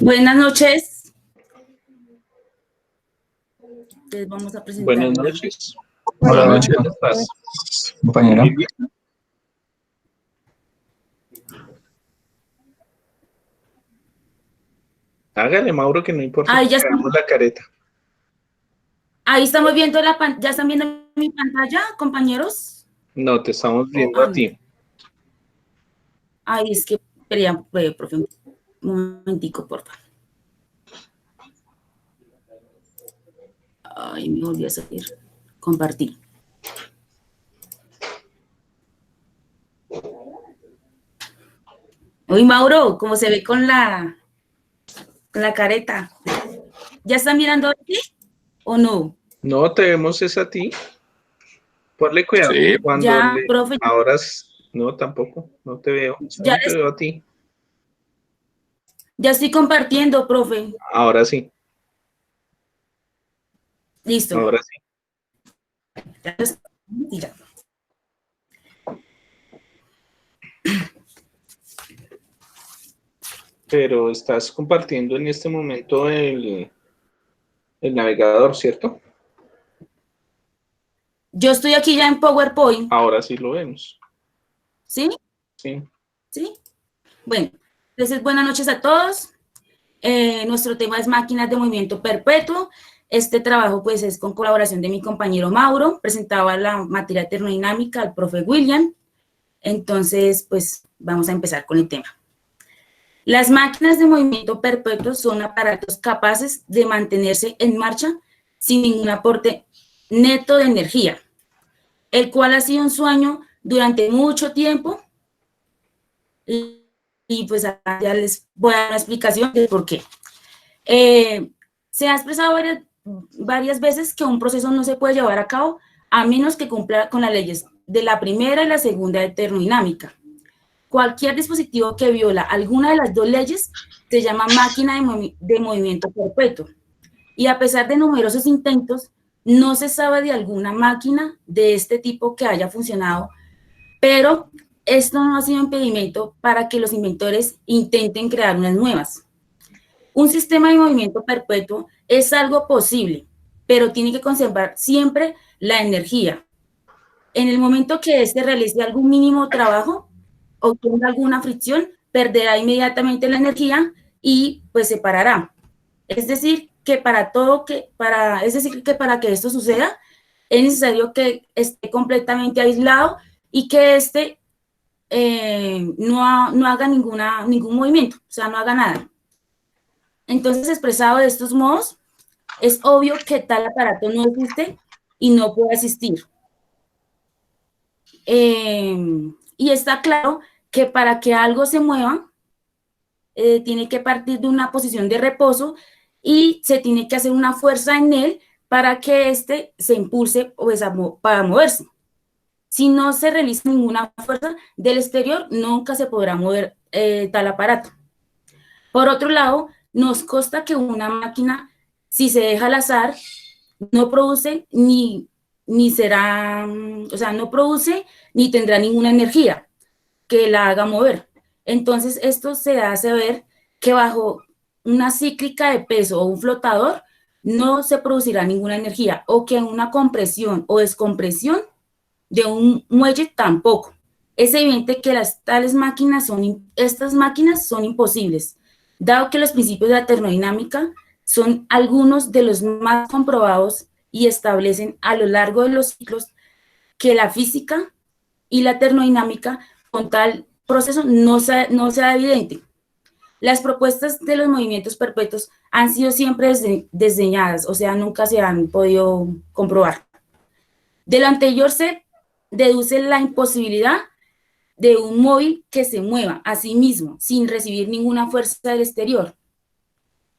Buenas noches. Les vamos a presentar. Buenas noches. Buenas noches. ¿Cómo estás? Compañera. Muy bien. Hágale, Mauro, que no importa Ahí que ya está. veamos la careta. Ahí estamos viendo ¿ya están viendo mi pantalla, compañeros? No, te estamos viendo a ti. Ahí es que quería, profe, un momentico, por favor. Ay, me volví a salir. Compartir. Uy, Mauro, ¿cómo se ve con la careta? ¿Ya están mirando aquí o no? No, te vemos es a ti. Ponle cuidado. Sí. Cuando Ya, profe, ahora no, tampoco. No te veo. ya, Solo te veo a ti. ya estoy compartiendo, profe. Ahora sí. Listo. Ahora sí. Ya y ya. Pero estás compartiendo en este momento el navegador, ¿cierto? Yo estoy aquí ya en PowerPoint, Ahora sí lo vemos. ¿sí? Sí. ¿Sí? Bueno, entonces buenas noches a todos. Nuestro tema es máquinas de movimiento perpetuo. Este trabajo pues es con colaboración de mi compañero Mauro, presentaba la materia termodinámica al profe William. Entonces pues vamos a empezar con el tema. Las máquinas de movimiento perpetuo son aparatos capaces de mantenerse en marcha sin ningún aporte neto de energía, el cual ha sido un sueño durante mucho tiempo y pues ya les voy a dar una explicación de por qué. Se ha expresado varias veces que un proceso no se puede llevar a cabo a menos que cumpla con las leyes de la primera y la segunda de termodinámica. Cualquier dispositivo que viola alguna de las dos leyes se llama máquina de movimiento perpetuo. Y a pesar de numerosos intentos, no se sabe de alguna máquina de este tipo que haya funcionado, pero esto no ha sido impedimento para que los inventores intenten crear unas nuevas. Un sistema de movimiento perpetuo es algo posible, pero tiene que conservar siempre la energía. En el momento que éste realice algún mínimo trabajo o tenga alguna fricción, perderá inmediatamente la energía y pues se parará. Es decir, que para que esto suceda, es necesario que esté completamente aislado y que éste no haga ningún movimiento, o sea, no haga nada. Entonces, expresado de estos modos, es obvio que tal aparato no existe y no puede existir. Y está claro que para que algo se mueva, tiene que partir de una posición de reposo y se tiene que hacer una fuerza en él para que éste se impulse para moverse. Si no se realiza ninguna fuerza del exterior, nunca se podrá mover tal aparato. Por otro lado, nos consta que una máquina, si se deja al azar, no produce ni será, o sea, no produce ni tendrá ninguna energía que la haga mover. Entonces, esto se hace ver que bajo una cíclica de peso o un flotador no se producirá ninguna energía, o que en una compresión o descompresión de un muelle tampoco. Es evidente que estas máquinas son imposibles, dado que los principios de la termodinámica son algunos de los más comprobados y establecen a lo largo de los ciclos que la física y la termodinámica con tal proceso no sea evidente. Las propuestas de los movimientos perpetuos han sido siempre desdeñadas, o sea, nunca se han podido comprobar. De lo anterior se deduce la imposibilidad de un móvil que se mueva a sí mismo sin recibir ninguna fuerza del exterior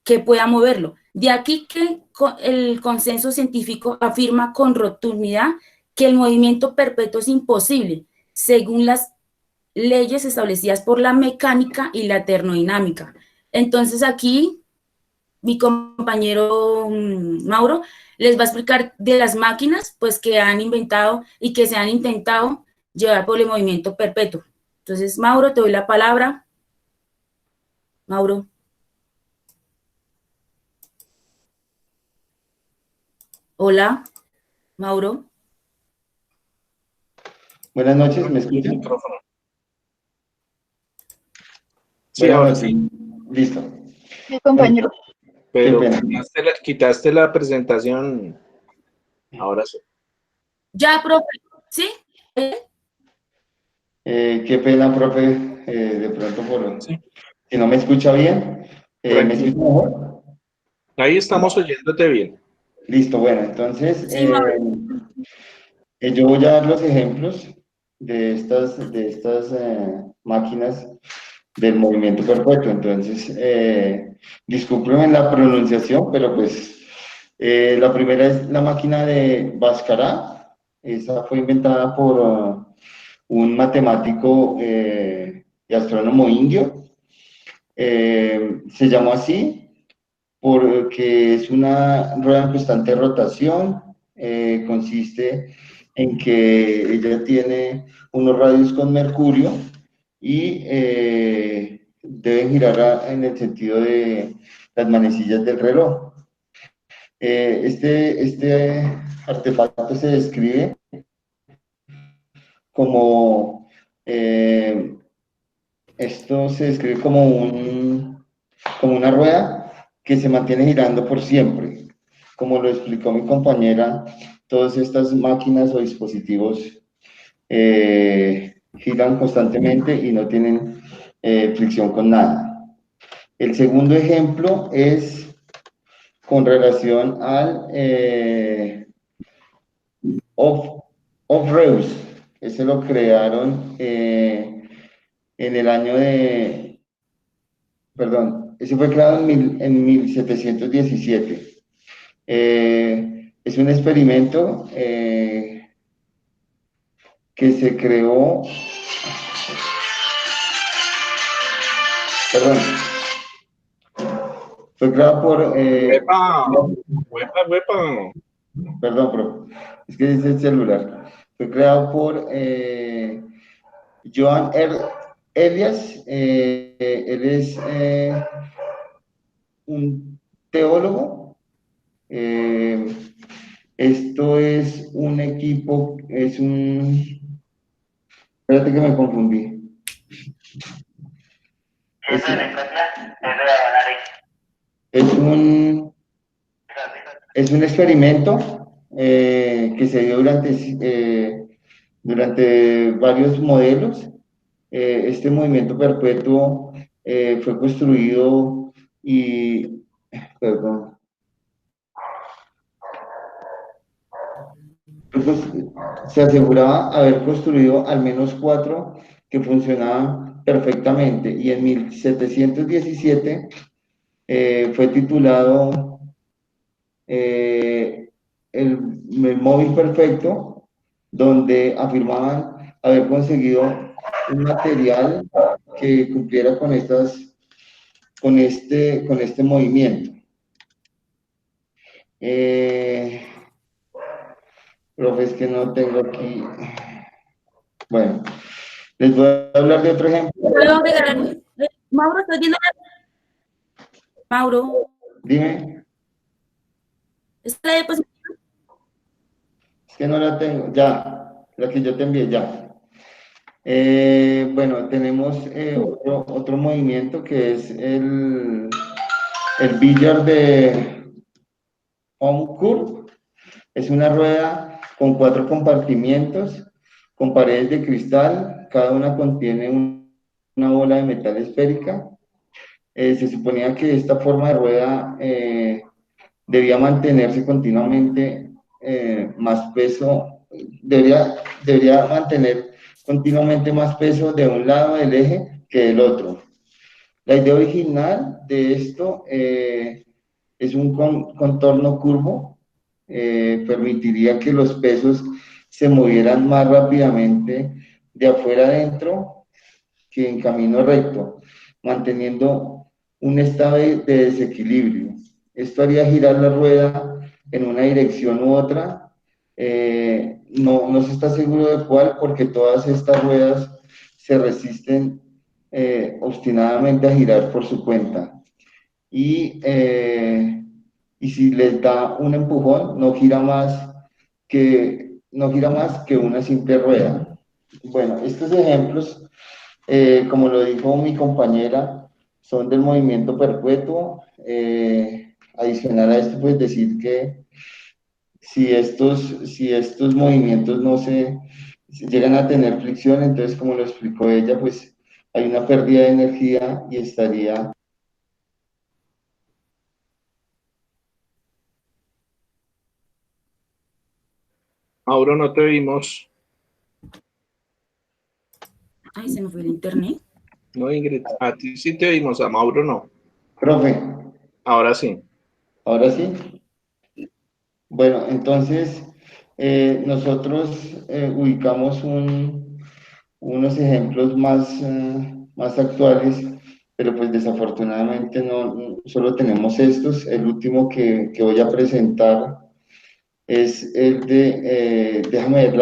que pueda moverlo. De aquí que el consenso científico afirma con rotundidad que el movimiento perpetuo es imposible, según las leyes establecidas por la mecánica y la termodinámica. Entonces aquí mi compañero Mauro les va a explicar de las máquinas pues que han inventado y que se han intentado llevar por el movimiento perpetuo. Entonces, Mauro, te doy la palabra. Mauro. Hola, Mauro. Buenas noches, ¿me El escuchan? micrófono. Sí, Buenas ahora noches. sí, Listo. Sí, compañero. Qué pero pena. quitaste la presentación. Ahora sí. Ya, profe. ¿Sí? Qué pena, profe, de pronto Sí, si no me escucha bien. ¿Me escucha tranquilo. mejor? Ahí estamos oyéndote bien. Listo, bueno, entonces Sí, Mauro. yo voy a dar los ejemplos de estas máquinas del movimiento perpetuo. Entonces, discúlpenme la pronunciación, pero pues la primera es la máquina de Bhaskara. Esa fue inventada por un matemático y astrónomo indio. Se llamó así porque es una rueda en constante rotación. Consiste en que ella tiene unos radios con mercurio y deben girar en el sentido de las manecillas del reloj. Este artefacto se describe como, eh, esto se describe como una rueda que se mantiene girando por siempre. Como lo explicó mi compañera, todas estas máquinas o dispositivos giran constantemente y no tienen fricción con nada. El segundo ejemplo es con relación al Off-Reus. Ese lo crearon en el año de, perdón, ese fue creado en 1717. Es un experimento que se creó, perdón, fue creado por, ¡Huepa! ¡Huepa, huepa! perdón, es que es el celular. Fue creado por Joan Elias. Él es un teólogo. Eh, Esto es un equipo, espérate que me confundí. Es un, es un experimento que se dio durante varios modelos. Este movimiento perpetuo fue construido y, perdón, pues, se aseguraba haber construido al menos 4 que funcionaban perfectamente, y en 1717 fue titulado eh, el móvil perfecto, donde afirmaban haber conseguido un material que cumpliera con este movimiento. Profe, es que no tengo aquí. Bueno, les voy a hablar de otro ejemplo. ¿Puedo agregar? Mauro, ¿estás viendo? Mauro, Dime, ¿está la diapositiva? es que no la tengo. Ya, la que yo te envié, ya. Bueno, tenemos otro movimiento que es el billar de home curve. Es una rueda con 4 compartimientos, con paredes de cristal. Cada una contiene una bola de metal esférica. Se suponía que esta forma de rueda debía mantenerse continuamente más peso, debería mantener continuamente más peso de un lado del eje que del otro. La idea original de esto es un contorno curvo. Permitiría que los pesos se movieran más rápidamente de afuera adentro que en camino recto, manteniendo un estado de desequilibrio. Esto haría girar la rueda en una dirección u otra. No se está seguro de cuál, porque todas estas ruedas se resisten obstinadamente a girar por su cuenta. Y y si les da un empujón, no gira más que una simple rueda. Bueno, estos ejemplos, como lo dijo mi compañera, son del movimiento perpetuo. Adicional a esto, pues decir que si estos movimientos no si llegan a tener fricción, entonces como lo explicó ella, pues hay una pérdida de energía y estaría. Mauro, no te vimos. Ay, se me fue el internet. No, Ingrid, a ti sí te vimos, a Mauro no. Profe, Ahora sí. ahora sí. Bueno, entonces nosotros ubicamos unos ejemplos más actuales, pero pues desafortunadamente no solo tenemos estos. El último que voy a presentar es el déjame ver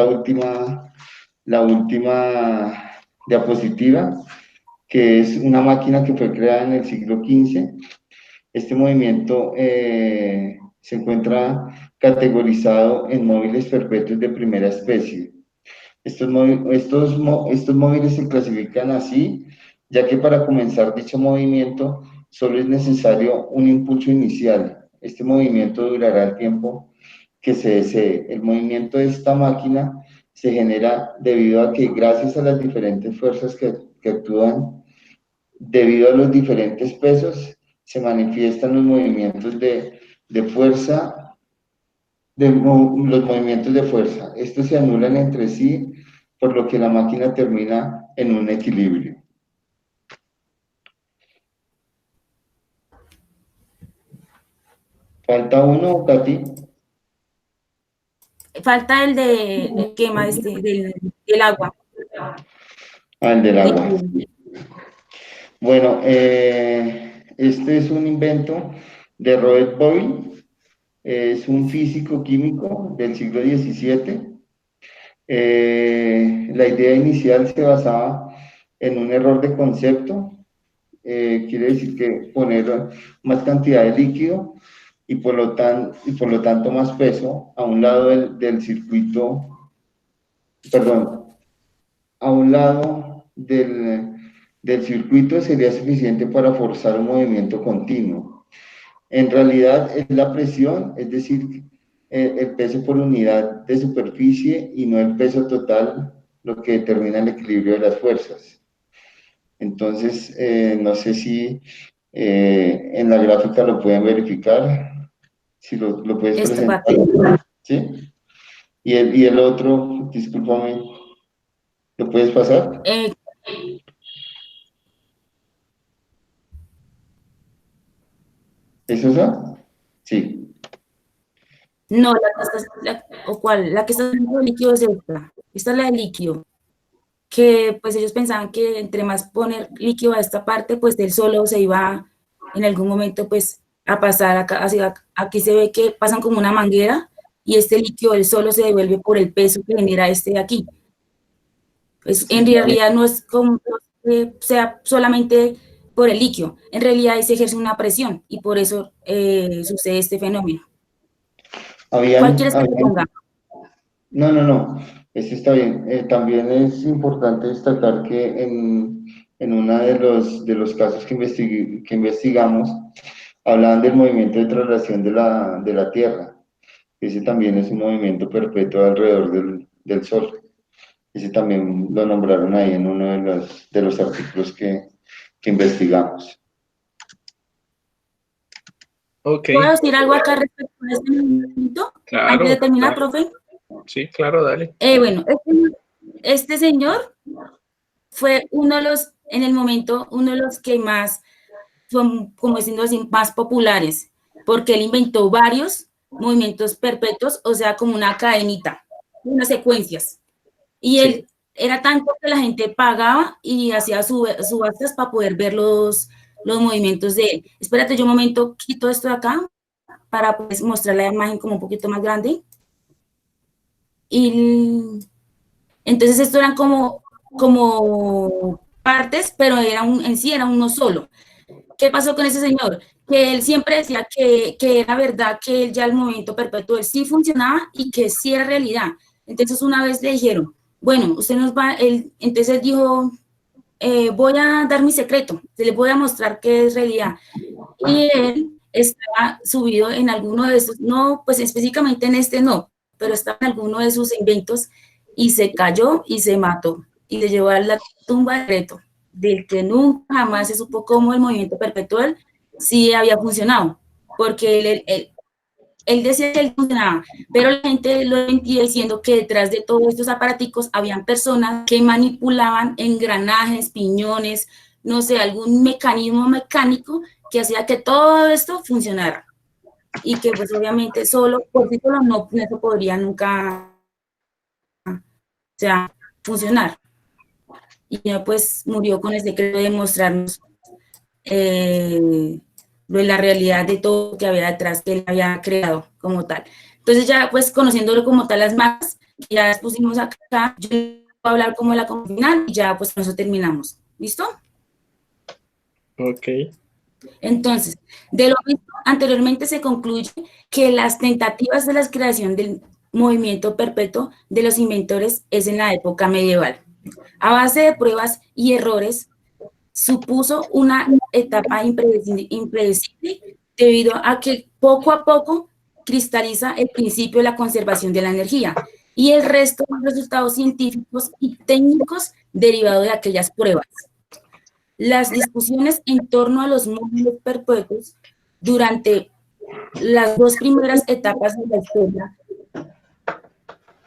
la última diapositiva, que es una máquina que fue creada en el siglo XV. Este movimiento se encuentra categorizado en móviles perpetuos de primera especie. Estos móviles se clasifican así, ya que para comenzar dicho movimiento solo es necesario un impulso inicial. Este movimiento durará el tiempo que se desee. El movimiento de esta máquina se genera debido a que gracias a las diferentes fuerzas que actúan, debido a los diferentes pesos, se manifiestan los movimientos de fuerza, los movimientos de fuerza. Estos se anulan entre sí, por lo que la máquina termina en un equilibrio. ¿Falta uno, Katy? Falta el de quema del agua. Ah, el del agua. Líquido. Bueno, este es un invento de Robert Boyle, es un físico químico del siglo XVII. La idea inicial se basaba en un error de concepto, quiere decir que poner más cantidad de líquido y por lo tanto más peso a un lado del circuito, perdón, a un lado del circuito sería suficiente para forzar un movimiento continuo. En realidad es la presión, es decir, el peso por unidad de superficie y no el peso total lo que determina el equilibrio de las fuerzas. Entonces, no sé si en la gráfica lo pueden verificar, si lo puedes Esta presentar. parte. ¿Sí? Y el otro, discúlpame, ¿lo puedes pasar? ¿Es esa? Sí. No, ¿o cuál? La que está dentro del líquido es esta. Esta es la del líquido. Que pues ellos pensaban que entre más poner líquido a esta parte, pues él solo se iba en algún momento pues a pasar acá, aquí se ve que pasan como una manguera y este líquido él solo se devuelve por el peso que genera este de aquí. Pues en Sí, realidad no es como que sea solamente por el líquido, en realidad ahí se ejerce una presión y por eso sucede este fenómeno. ¿Cuál quieres que te ponga? No, ese está bien. También es importante destacar que en uno de los casos que investigamos, hablaban del movimiento de traslación de la Tierra. Ese también es un movimiento perpetuo alrededor del Sol. Ese también lo nombraron ahí en uno de los artículos que investigamos. Ok, ¿Puedo decir algo acá respecto a este movimiento? Antes de claro, terminar, dale. profe. Sí, claro, dale. Bueno, este señor fue en el momento, uno de los que más, son, como diciendo así, más populares, porque él inventó varios movimientos perpetuos, o sea, como una cadenita, unas secuencias. Y Sí. él era tanto que la gente pagaba y hacía subastas para poder ver los movimientos de él. Espérate, yo un momento quito esto de acá para pues, mostrar la imagen como un poquito más grande. Y entonces esto eran como partes, pero en sí era uno solo, ¿Qué pasó con ese señor? Que él siempre decía que era verdad, que él ya el movimiento perpetuo él sí funcionaba y que sí era realidad. Entonces una vez le dijeron, bueno, usted nos va, entonces él dijo, voy a dar mi secreto, se les voy a mostrar que es realidad. Y él estaba subido en alguno de esos, no, pues específicamente en este no, pero estaba en alguno de sus inventos y se cayó y se mató y le llevó a la tumba de secreto, del que nunca jamás se supo cómo el movimiento perpetual sí había funcionado, porque él decía que él funcionaba, pero la gente lo mentía diciendo que detrás de todos estos aparaticos habían personas que manipulaban engranajes, piñones, no sé, algún mecanismo mecánico que hacía que todo esto funcionara. Y que pues obviamente solo, por sí solo no se podría nunca, o sea, funcionar. Y ya pues murió con el secreto de mostrarnos la realidad de todo lo que había detrás que él había creado como tal. Entonces ya pues conociéndolo como tal las marcas, ya pusimos acá, yo voy a hablar como la final y ya pues con eso terminamos. ¿Listo? Ok. Entonces, de lo mismo anteriormente se concluye que las tentativas de la creación del movimiento perpetuo de los inventores es en la época medieval. A base de pruebas y errores, supuso una etapa impredecible debido a que poco a poco cristaliza el principio de la conservación de la energía y el resto de los resultados científicos y técnicos derivados de aquellas pruebas. Las discusiones en torno a los módulos perpetuos durante las dos primeras etapas de la historia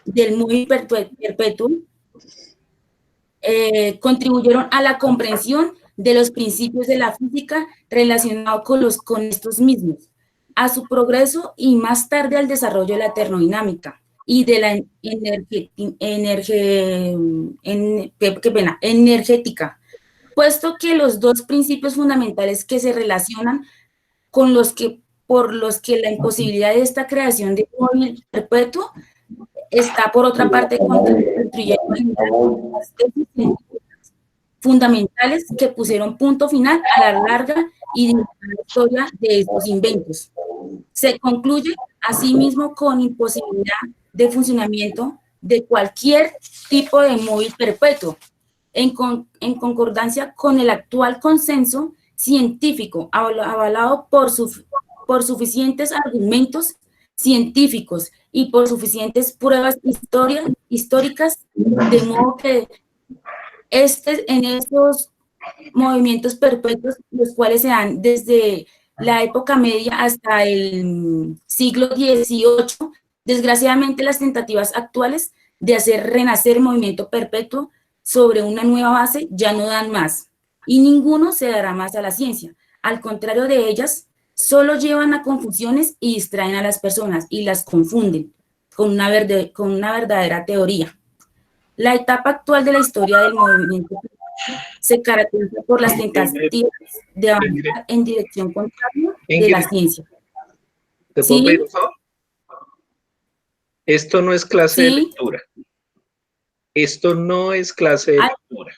del móvil perpetuo contribuyeron a la comprensión de los principios de la física relacionados con estos mismos, a su progreso y más tarde al desarrollo de la termodinámica y de la energética, puesto que los dos principios fundamentales que se relacionan con por los que la imposibilidad de esta creación de un móvil perpetuo está, por otra parte, construyendo las tesis científicas fundamentales que pusieron punto final a la larga y dinámica historia de estos inventos. Se concluye, asimismo, con imposibilidad de funcionamiento de cualquier tipo de móvil perpetuo, en concordancia con el actual consenso científico avalado por suficientes argumentos científicos y por suficientes pruebas históricas, de modo que en estos movimientos perpetuos, los cuales se dan desde la época media hasta el siglo XVIII, desgraciadamente las tentativas actuales de hacer renacer el movimiento perpetuo sobre una nueva base ya no dan más, y ninguno se dará más a la ciencia. Al contrario de ellas, solo llevan a confusiones y distraen a las personas y las confunden con una verdadera teoría. La etapa actual de la historia del movimiento se caracteriza por las tentativas de avanzar en dirección contraria de la ciencia. ¿Te puedo pedir un favor? Esto no es clase de lectura. Esto no es clase de lectura.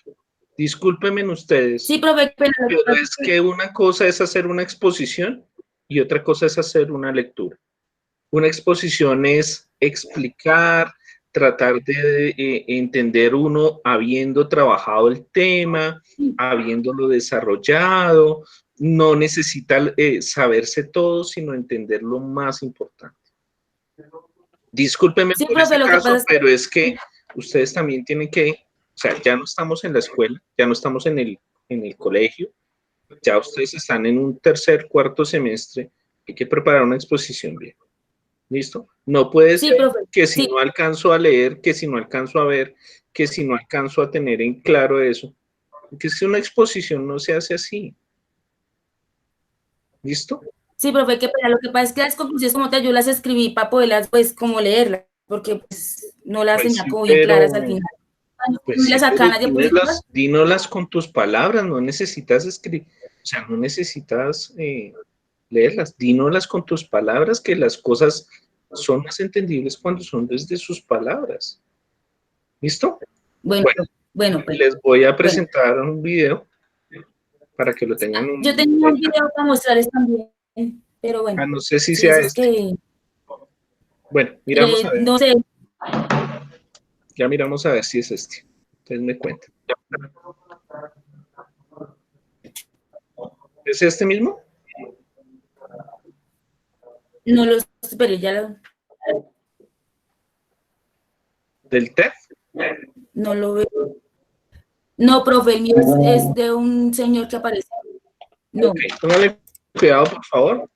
Discúlpenme ustedes. Sí, profe, pero es que una cosa es hacer una exposición y otra cosa es hacer una lectura. Una exposición es explicar, tratar de entender uno habiendo trabajado el tema, habiéndolo desarrollado. No necesita saberse todo, sino entender lo más importante. Discúlpenme por este caso, pero es que ustedes también tienen que, o sea, ya no estamos en la escuela, ya no estamos en el colegio, ya ustedes están en un tercer, cuarto semestre, hay que preparar una exposición bien. ¿Listo? No puede ser que si no alcanzo a leer, que si no alcanzo a ver, que si no alcanzo a tener en claro eso, porque es que una exposición no se hace así. ¿Listo? Sí, profe, lo que pasa es que las conclusiones como tal yo las escribí para poderlas, pues, como leerlas, porque pues, no las tenía como bien claras al final. Pues sí, dínoslas con tus palabras, no necesitas escribir, o sea, no necesitas leerlas, dínoslas con tus palabras, que las cosas son más entendibles cuando son desde sus palabras. ¿Listo? Bueno, les voy a presentar un video para que lo tengan Yo tenía un video para mostrarles también, pero bueno, no sé si si sea eso es este. que, Bueno, miramos a ver. no sé, Ya miramos a ver si es este. Entonces me cuenta. ¿Es este mismo? no lo esperé, ya ¿Del TEF? no lo veo. No, profe, el mío es de un señor que aparece. No, Ok, póngale cuidado, por favor.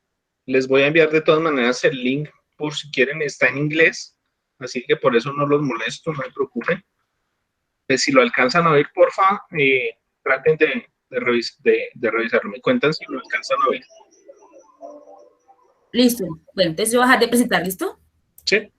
Les voy a enviar de todas maneras el link por si quieren, está en inglés, así que por eso no los molesto, no se preocupen. Pues si lo alcanzan a ver, porfa, traten de revisarlo. Me cuentan si lo alcanzan a ver. listo. Bueno, entonces yo voy a dejar de presentar, ¿listo? Sí.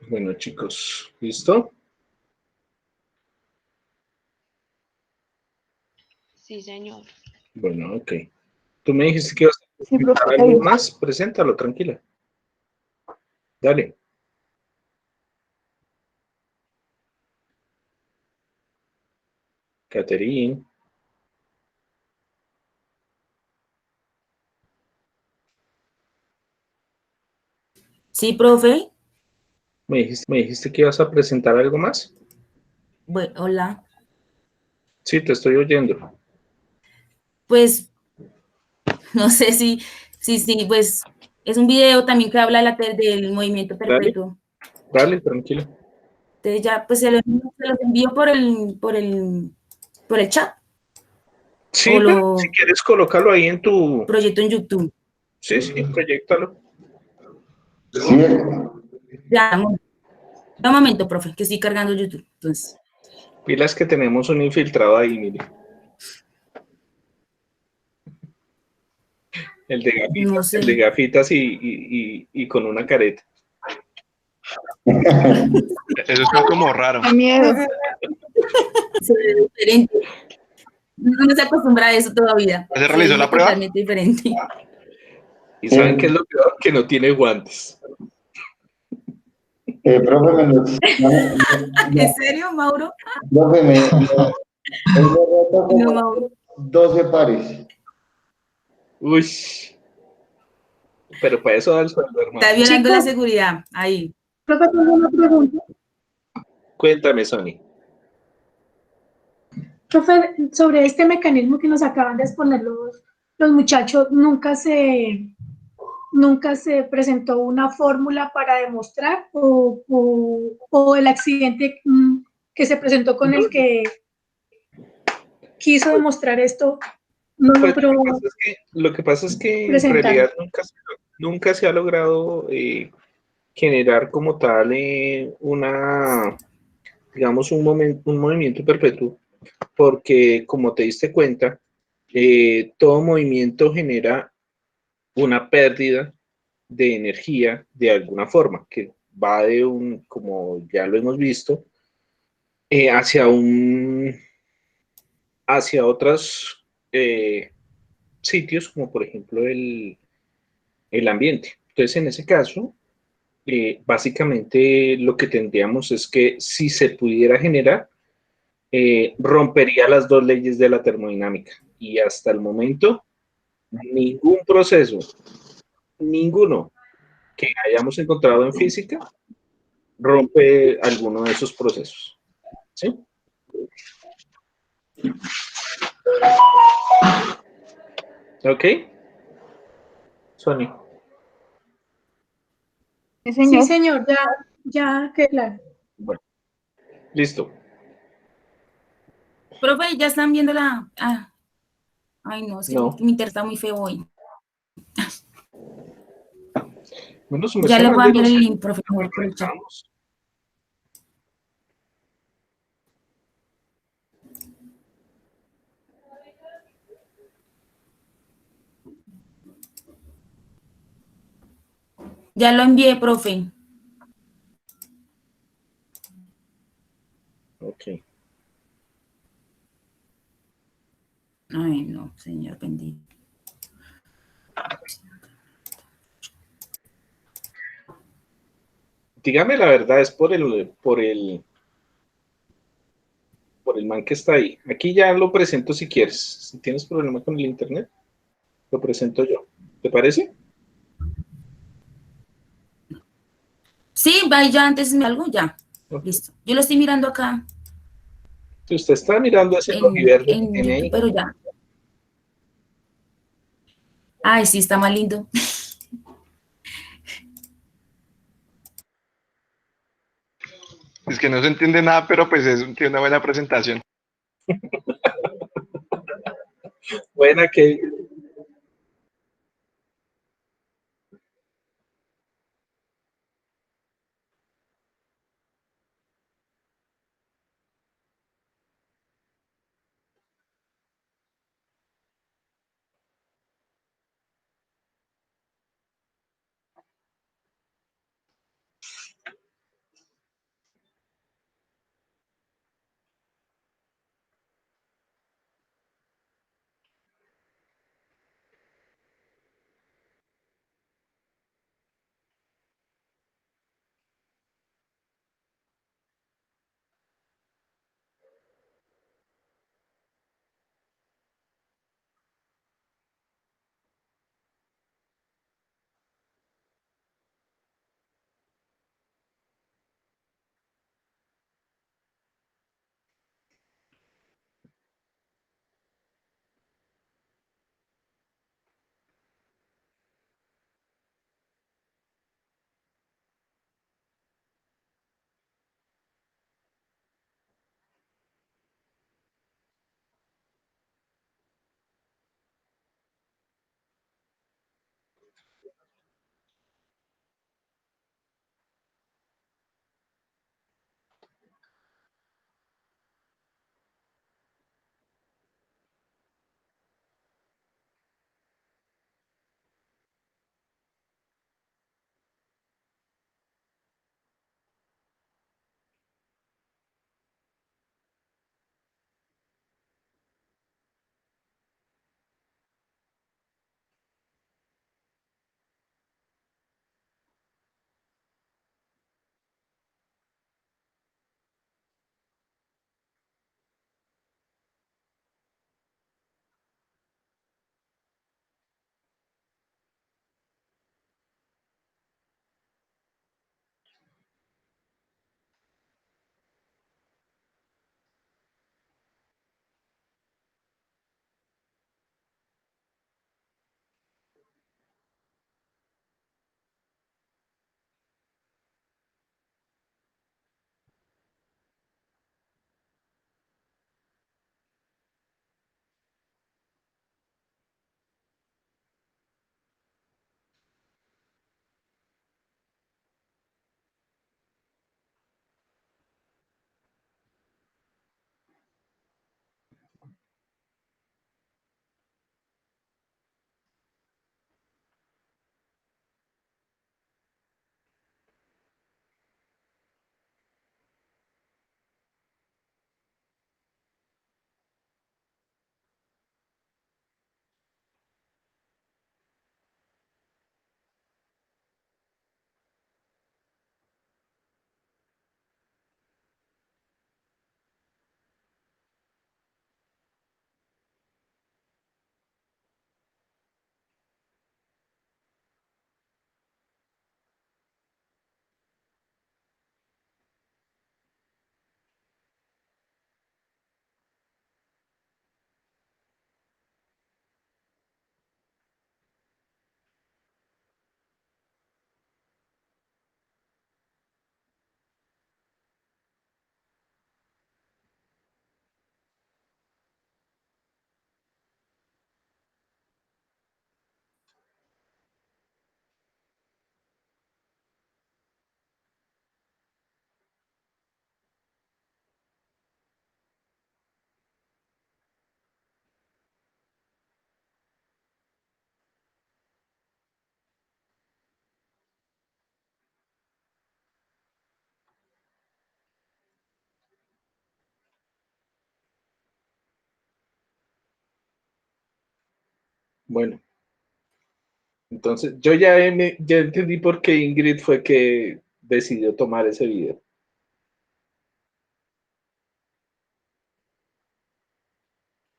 Bueno, chicos, ¿listo? Sí, señor. Bueno, ok. Tú me dijiste que ibas a Sí, profe, presentar algo más. Preséntalo, tranquila. Dale. Caterín. Sí, profe. Me dijiste que ibas a presentar algo más. Bueno, hola. Sí, te estoy oyendo. Pues no sé si, pues es un video también que habla del movimiento Dale, perpetuo. dale, tranquilo. Entonces ya, pues se los envío por el chat Sí, o pero lo si quieres, colócalo ahí en tu... proyecto en YouTube. Sí, sí, proyectalo. Sí, Ya, un momento, profe, que estoy cargando YouTube. Entonces, Pilas que tenemos un infiltrado ahí, mire. no El de sé. gafitas y con una careta. Eso está como raro. qué miedo. Se ve diferente. No se acostumbra a eso todavía. ¿Se Se realizó ve la prueba? totalmente diferente. ¿Y saben qué es lo peor? Que no tiene guantes. profe, ¿En serio, Mauro? profe, hoy me roto No, como Mauro. 12 pares. Uy. Pero para eso da el sueldo, hermano. Está violando la Chicos, seguridad. Ahí. profe, tengo una pregunta. Cuéntame, Sony. Profe, sobre este mecanismo que nos acaban de exponer los muchachos, nunca se presentó una fórmula para demostrar o el accidente que se presentó con el que quiso demostrar esto no Pues logró lo que pasa es que en presentarlo. realidad nunca se ha logrado generar como tal digamos, un movimiento perpetuo, porque como te diste cuenta, todo movimiento genera una pérdida de energía de alguna forma, que va como ya lo hemos visto, hacia hacia otros sitios, como por ejemplo el ambiente. Entonces, en ese caso, básicamente lo que tendríamos es que si se pudiera generar, rompería las dos leyes de la termodinámica. Y hasta el momento, ningún proceso, ninguno que hayamos encontrado en física, rompe alguno de esos procesos. ¿Sí? ¿Ok? Sony. Sí, señor, ya quedó claro. Bueno, listo. Profe, ya están viendo la. Ay, no, es que No. mi internet está muy feo hoy. Bueno, su Ya merced, le voy a enviar mándenos el el link, profe, que por el chat. presentamos. Ya lo envié, profe. Ok. Ay, no, señor bendito. Dígame la verdad, ¿es por por el man que está ahí. Aquí ya lo presento si quieres. Si tienes problema con el internet, lo presento yo. ¿Te parece? Sí, va, ya antes me algo, ya. Ok. Listo. Yo lo estoy mirando acá Si usted está mirando ese rojiverde que en tiene YouTube, ahí, pero ya. Ay, sí, está más lindo. Es que no se entiende nada, pero pues tiene una buena presentación. buena que bueno. Entonces, yo ya entendí por qué Ingrid fue que decidió tomar ese video.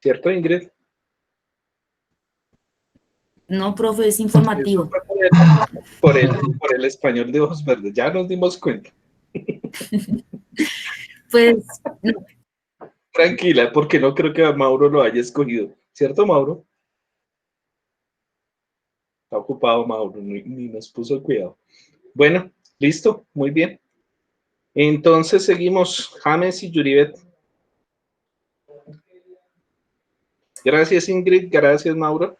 ¿Cierto, Ingrid? No, profe, es Eso informativo. fue por el español de ojos verdes, ya nos dimos cuenta. Pues, Tranquila, porque no creo que a Mauro lo haya escogido. ¿Cierto, Mauro? Está ocupado Mauro, ni nos puso cuidado. Bueno, listo, muy bien. Entonces seguimos, James y Yuribet. Gracias, Ingrid, gracias, Mauro.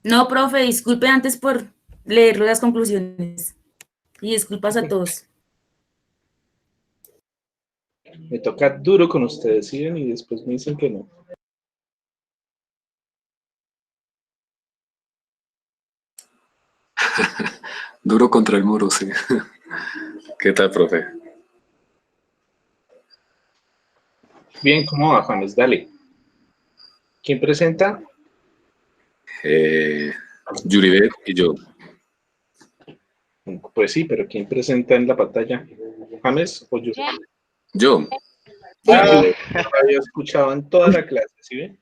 no, profe, disculpe antes por leer las conclusiones. Y disculpas a todos. Me toca duro con ustedes, ¿sí ven? Y después me dicen que no. Duro contra el muro, sí. ¿Qué tal, profe? Bien, ¿cómo va, James? Dale. ¿Quién presenta? Yuribet y yo. Pues sí, pero ¿quién presenta en la pantalla? ¿James o yo? Yo. Ah, lo había escuchado en toda la clase, ¿sí ven?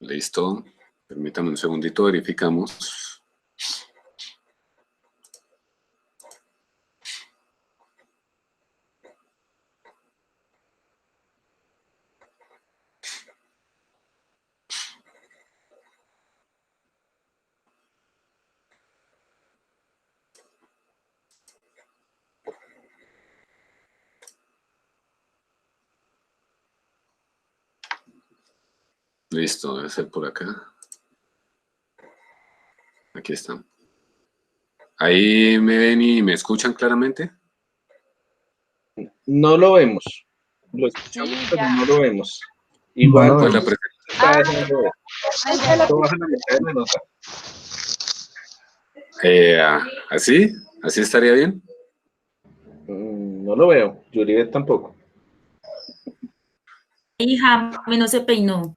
Listo. Permítame un segundito, verificamos. Listo, debe ser por acá. Aquí está. ¿Ahí me ven y me escuchan claramente? No lo vemos. Lo escuchamos, Sí, pero ya. no lo vemos. No Igual lo Pues la vemos. está dejando ver. Ay, Esto baja la mitad de la nota. ¿Así? ¿Así estaría bien? No lo veo. Yuribet tampoco. Y James no se peinó.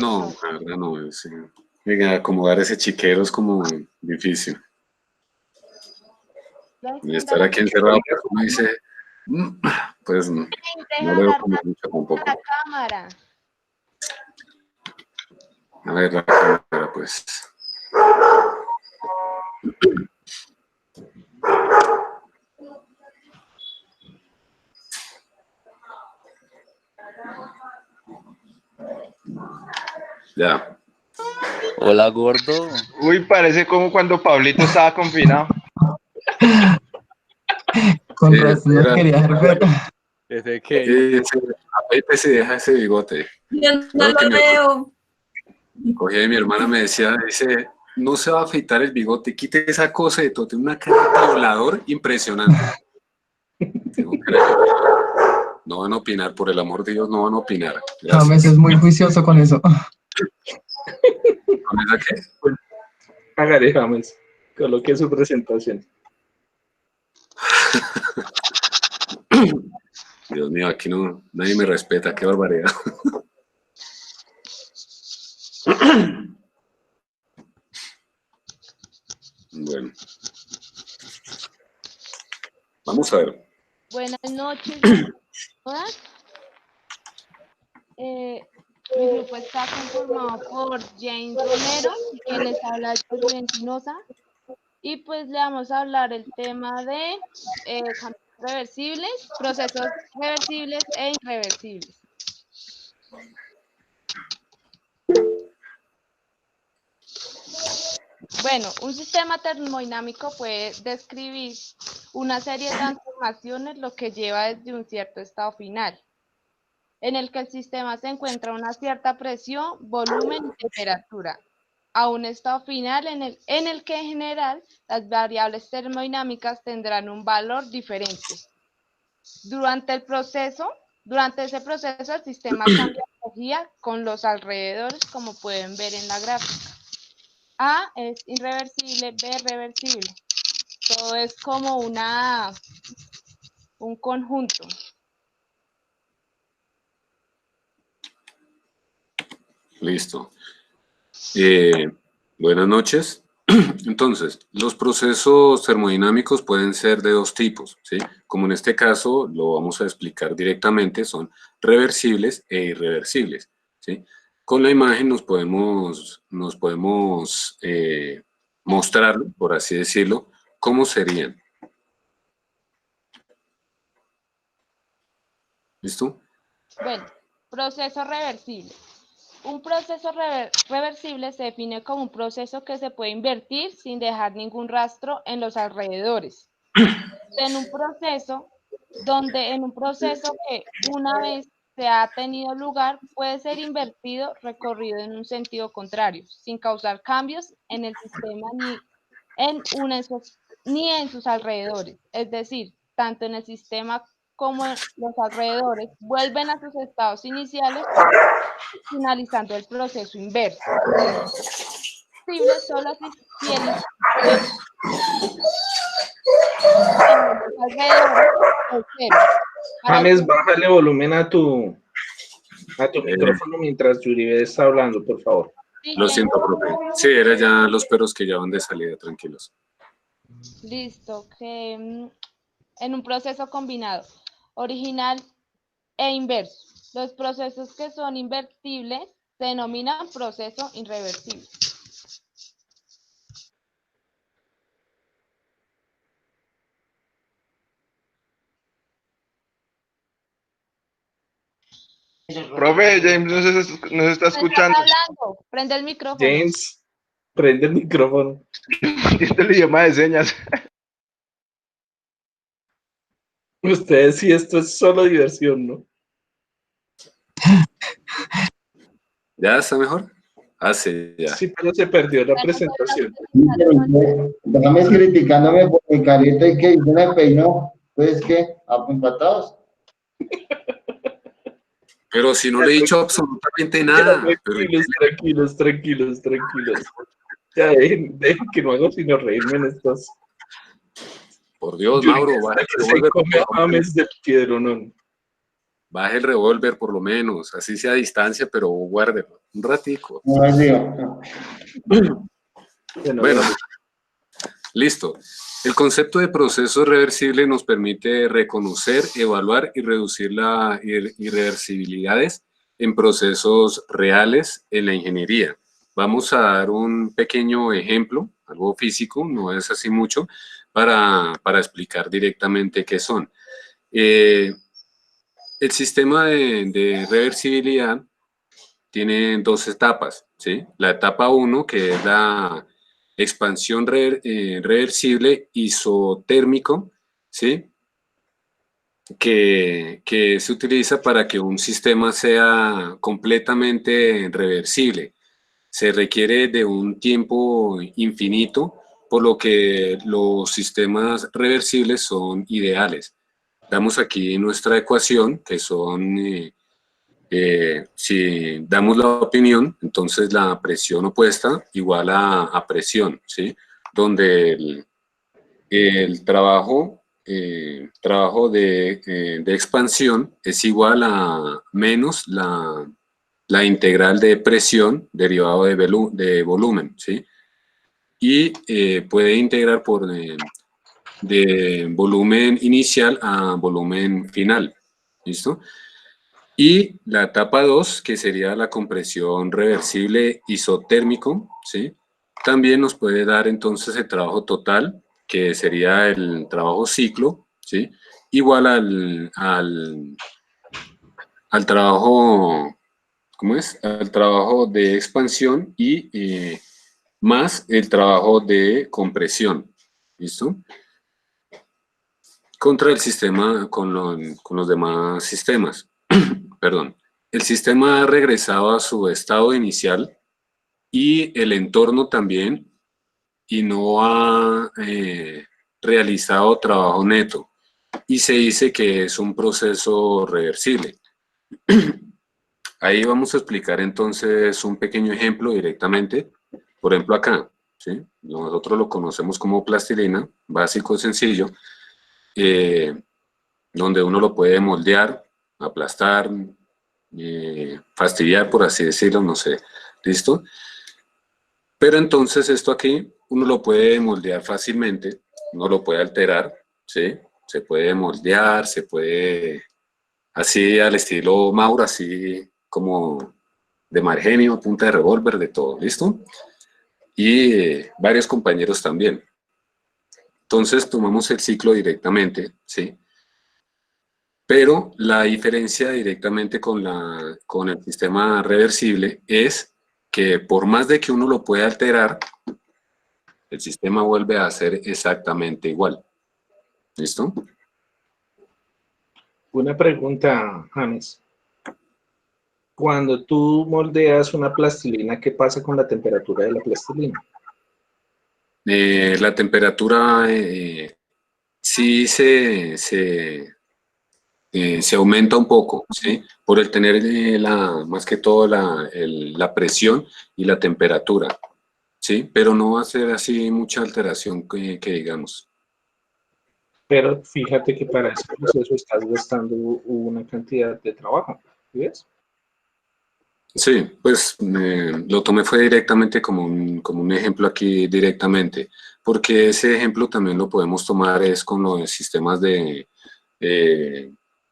No, listo. la verdad no. Venga, acomodar ese chiquero es como difícil. Ya Y enciendo estar la aquí encerrado, pues uno dice, pues no deja veo hablar como más mucho a la tampoco. cámara. A ver, la cámara, pues. Ya. Hola, gordo. Uy, parece como cuando Pablito estaba confinado. Con Sí, razón no era, quería dejar ver. ¿Ese qué? sí, apétese, deja ese bigote. Yo no Claro que lo veo. cogía y mi hermana me decía, dice, no se va a afeitar el bigote, quite esa cosa de todo, tiene una cara de volador impresionante. Digo, "Caray, no van a opinar, por el amor de Dios, no van a opinar. James Gracias. es muy juicioso con eso. ¿Con esa qué? Hágale, James. Coloque su presentación. Dios mío, aquí no, nadie me respeta, qué barbaridad. Bueno, vamos a ver. Buenas noches a todas. Mi grupo está conformado por James Romero, quien les habla de Ventinosa, y pues le vamos a hablar el tema de cambios reversibles, procesos reversibles e irreversibles. Bueno, un sistema termodinámico puede describir una serie de transformaciones, lo que lleva desde un cierto estado final, en el que el sistema se encuentra a una cierta presión, volumen y temperatura, a un estado final en el que en general las variables termodinámicas tendrán un valor diferente. Durante ese proceso el sistema cambia de energía con los alrededores, como pueden ver en la gráfica. A es irreversible, B reversible. Todo es como un conjunto. Listo. Buenas noches. Entonces, los procesos termodinámicos pueden ser de dos tipos, ¿sí? Como en este caso lo vamos a explicar directamente, son reversibles e irreversibles, ¿sí? Con la imagen nos podemos mostrarlo, por así decirlo, cómo serían. ¿Listo? Bueno, proceso reversible. Un proceso reversible se define como un proceso que se puede invertir sin dejar ningún rastro en los alrededores. En un proceso que una vez se ha tenido lugar puede ser invertido, recorrido en un sentido contrario, sin causar cambios en el sistema ni en sus alrededores. Es decir, tanto en el sistema como en los alrededores vuelven a sus estados iniciales, finalizando el proceso inverso. Posible solo si el alrededor es cero. James, bájale volumen a tu micrófono mientras Yuribe está hablando, por favor. Lo siento, profe. Sí, era ya los perros que ya van de salida, tranquilos. Listo, que en un proceso combinado, original e inverso. Los procesos que son invertibles se denominan proceso irreversible. Profe, James nos está escuchando. Hablando, prende el micrófono. James, prende el micrófono. Este el idioma de señas. Ustedes sí, esto es solo diversión, ¿no? ¿Ya está mejor? Ah, sí, ya. Sí, pero se perdió la presentación. Déjame criticándome por mi carita y que hice me peinó. Pues que, empatados. Pero si no le he dicho absolutamente nada. Tranquilos. Ya dejen que no hago sino reírme en estos. Por Dios, Mauro, baje el revólver. Baje el revólver por lo menos, así sea a distancia, pero guárdelo un ratico. Bueno, listo. El concepto de proceso reversible nos permite reconocer, evaluar y reducir las irreversibilidades en procesos reales en la ingeniería. Vamos a dar un pequeño ejemplo, algo físico, no es así mucho, para explicar directamente qué son. El sistema de reversibilidad tiene dos etapas, ¿sí? La etapa 1, que es la expansión reversible isotérmico, ¿sí? Que se utiliza para que un sistema sea completamente reversible. Se requiere de un tiempo infinito, por lo que los sistemas reversibles son ideales. Damos aquí nuestra ecuación, que son, si damos la opinión, entonces la presión opuesta igual a presión, ¿sí? Donde el trabajo de expansión es igual a menos la integral de presión derivado de volumen, ¿sí? Y puede integrar de volumen inicial a volumen final, ¿listo? Y la etapa 2, que sería la compresión reversible isotérmico, ¿sí? También nos puede dar entonces el trabajo total, que sería el trabajo ciclo, ¿sí? Igual al trabajo, ¿cómo es? Al trabajo de expansión y más el trabajo de compresión, ¿listo? Contra el sistema, con los demás sistemas. Perdón. El sistema ha regresado a su estado inicial y el entorno también, y no ha realizado trabajo neto. Y se dice que es un proceso reversible. Ahí vamos a explicar entonces un pequeño ejemplo directamente. Por ejemplo acá, ¿sí? Nosotros lo conocemos como plastilina, básico, sencillo, donde uno lo puede moldear, aplastar, fastidiar, por así decirlo, no sé, ¿listo? Pero entonces esto aquí uno lo puede moldear fácilmente, uno lo puede alterar, ¿sí? Se puede moldear, se puede, así al estilo Mauro, así como de Margenio, punta de revólver, de todo, ¿listo? Y varios compañeros también. Entonces tomamos el ciclo directamente, ¿sí? Pero la diferencia directamente con el sistema reversible es que por más de que uno lo pueda alterar, el sistema vuelve a ser exactamente igual. ¿Listo? Una pregunta, James. Cuando tú moldeas una plastilina, ¿qué pasa con la temperatura de la plastilina? La temperatura sí se aumenta un poco, ¿sí? Por el tener más que todo la presión y la temperatura, ¿sí? Pero no va a ser así mucha alteración que digamos. Pero fíjate que para ese proceso estás gastando una cantidad de trabajo, ¿ves? Sí, pues lo tomé fue directamente como un ejemplo aquí directamente, porque ese ejemplo también lo podemos tomar es con los sistemas de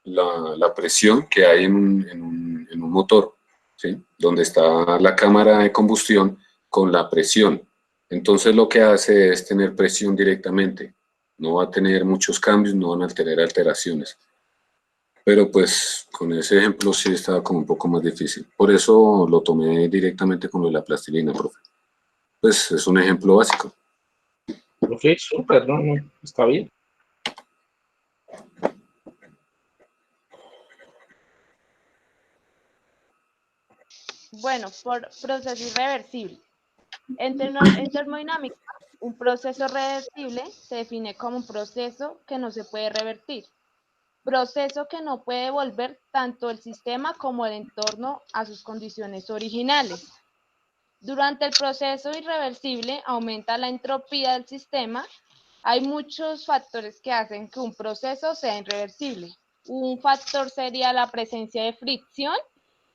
la presión que hay en un motor, ¿sí? Donde está la cámara de combustión con la presión. Entonces lo que hace es tener presión directamente, no va a tener muchos cambios, no van a tener alteraciones. Pero pues con ese ejemplo sí estaba como un poco más difícil. Por eso lo tomé directamente con lo de la plastilina, profe. Pues es un ejemplo básico. Ok, súper, no, no, está bien. Bueno, por proceso irreversible. En termodinámica, un proceso reversible se define como un proceso que no se puede revertir, proceso que no puede volver tanto el sistema como el entorno a sus condiciones originales. Durante el proceso irreversible aumenta la entropía del sistema. Hay muchos factores que hacen que un proceso sea irreversible. Un factor sería la presencia de fricción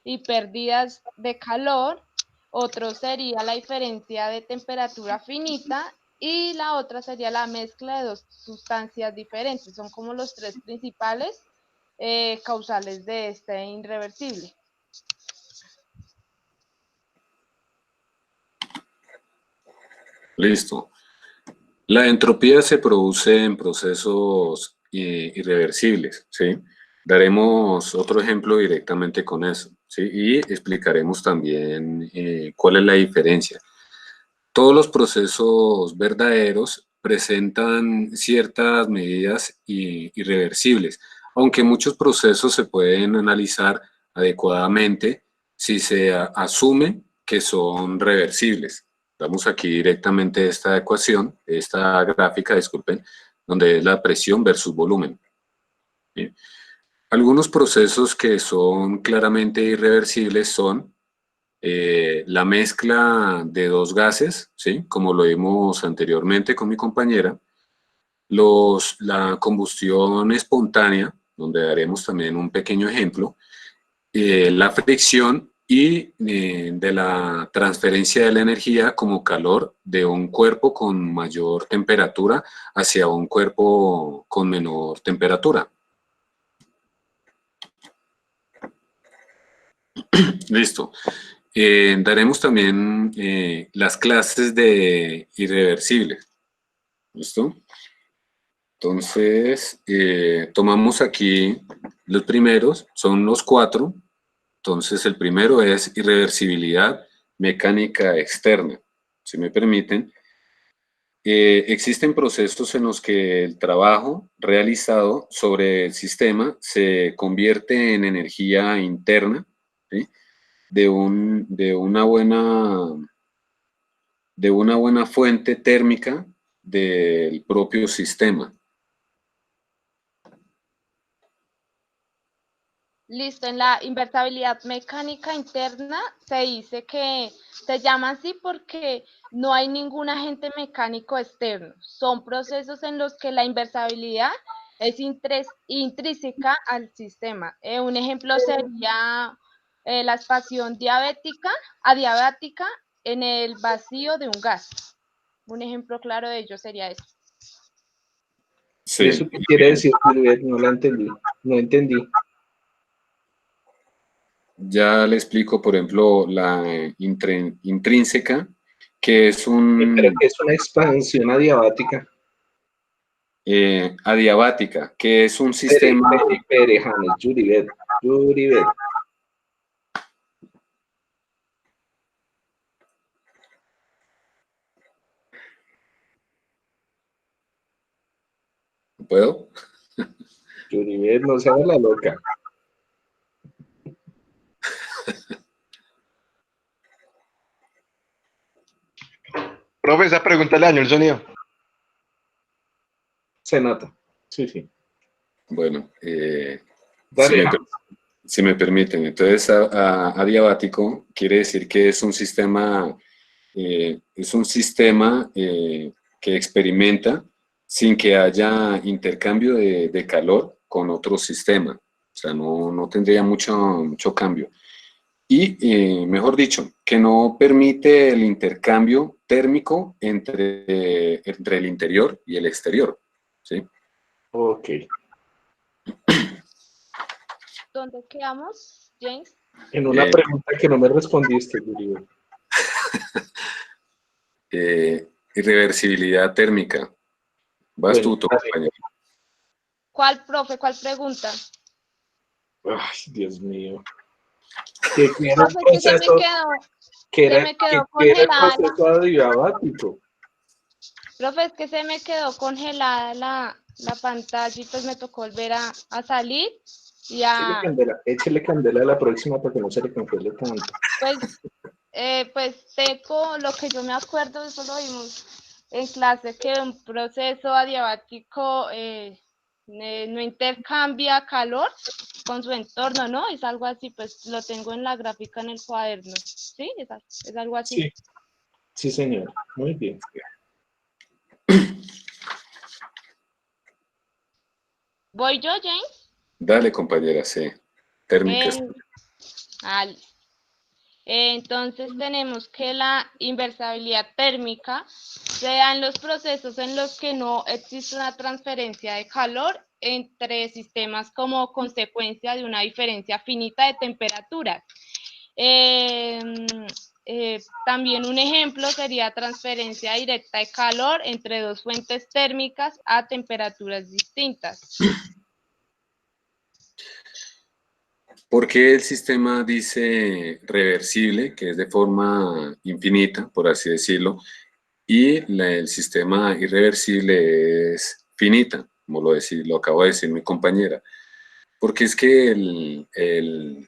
y pérdidas de calor. Otro sería la diferencia de temperatura finita y la otra sería la mezcla de dos sustancias diferentes. Son como los tres principales causales de este irreversible. Listo. La entropía se produce en procesos irreversibles, ¿sí? Daremos otro ejemplo directamente con eso, ¿sí? Y explicaremos también cuál es la diferencia. Todos los procesos verdaderos presentan ciertas medidas irreversibles, aunque muchos procesos se pueden analizar adecuadamente si se asume que son reversibles. Damos aquí directamente esta ecuación, esta gráfica, disculpen, donde es la presión versus volumen. ¿Sí? Algunos procesos que son claramente irreversibles son la mezcla de dos gases, ¿sí? Como lo vimos anteriormente con mi compañera, la combustión espontánea, donde daremos también un pequeño ejemplo, la fricción y de la transferencia de la energía como calor de un cuerpo con mayor temperatura hacia un cuerpo con menor temperatura. Listo. Daremos también las clases de irreversibles. ¿Listo? Entonces, tomamos aquí los primeros, son los 4. Entonces, el primero es irreversibilidad mecánica externa. Si me permiten, existen procesos en los que el trabajo realizado sobre el sistema se convierte en energía interna, ¿sí? de una buena fuente térmica del propio sistema. Listo, en la invertibilidad mecánica interna se dice que se llama así porque no hay ningún agente mecánico externo. Son procesos en los que la invertibilidad es intrínseca al sistema. Un ejemplo sería la expansión adiabática en el vacío de un gas. Un ejemplo claro de ello sería eso. Sí. ¿Eso qué quiere decir, Juliet? No la entendí. No entendí. Ya le explico, por ejemplo, la intrínseca, que es Creo que es una expansión adiabática. adiabática, que es un sistema... James, Yuribet. ¿Puedo? Yuribet, no se haga la loca. Profe, esa pregunta le dañó el sonido. Se nota. Sí, sí. Bueno, Dale, si me permiten, entonces adiabático quiere decir que es un sistema que experimenta sin que haya intercambio de calor con otro sistema. O sea, no tendría mucho cambio. Y, mejor dicho, que no permite el intercambio térmico entre el interior y el exterior. ¿Sí? Ok. ¿Dónde quedamos, James? En una pregunta que no me respondiste, Yuribet. Irreversibilidad térmica. Vas Bueno, tú, compañero. ¿Cuál, profe? ¿Cuál pregunta? Ay, Dios mío. ¿Qué era el Profe, que se me proceso? quedó ¿Qué era el congelada. proceso adiabático? Profe, es que se me quedó congelada la pantalla y pues me tocó volver a salir y Échele candela a la próxima para que no se le congele tanto. pues seco, lo que yo me acuerdo, eso lo vimos en clase, que un proceso adiabático no intercambia calor con su entorno, ¿no? Es algo así, pues lo tengo en la gráfica en el cuaderno, ¿sí? Es algo así. Sí, sí, señor. Muy bien. ¿Voy yo, James? Dale, compañera, sí. Térmicas. Entonces tenemos que la inversabilidad térmica se da en los procesos en los que no existe una transferencia de calor entre sistemas como consecuencia de una diferencia finita de temperaturas. También un ejemplo sería transferencia directa de calor entre dos fuentes térmicas a temperaturas distintas. ¿Por qué el sistema dice reversible, que es de forma infinita, por así decirlo, y el sistema irreversible es finita, como lo acabo de decir mi compañera? Porque es que el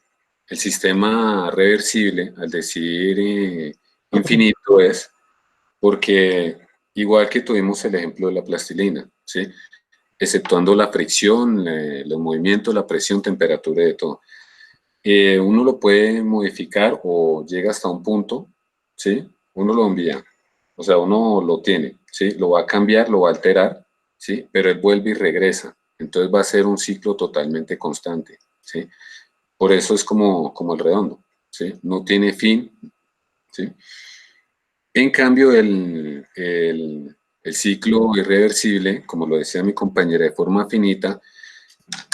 sistema reversible, al decir infinito, es porque igual que tuvimos el ejemplo de la plastilina, ¿sí? Exceptuando la fricción, los movimientos, la presión, temperatura y de todo. Uno lo puede modificar o llega hasta un punto, ¿sí? Uno lo envía, o sea, uno lo tiene, ¿sí? Lo va a cambiar, lo va a alterar, ¿sí? Pero él vuelve y regresa. Entonces va a ser un ciclo totalmente constante, ¿sí? Por eso es como el redondo, ¿sí? No tiene fin, ¿sí? En cambio, el ciclo irreversible, como lo decía mi compañera, de forma finita,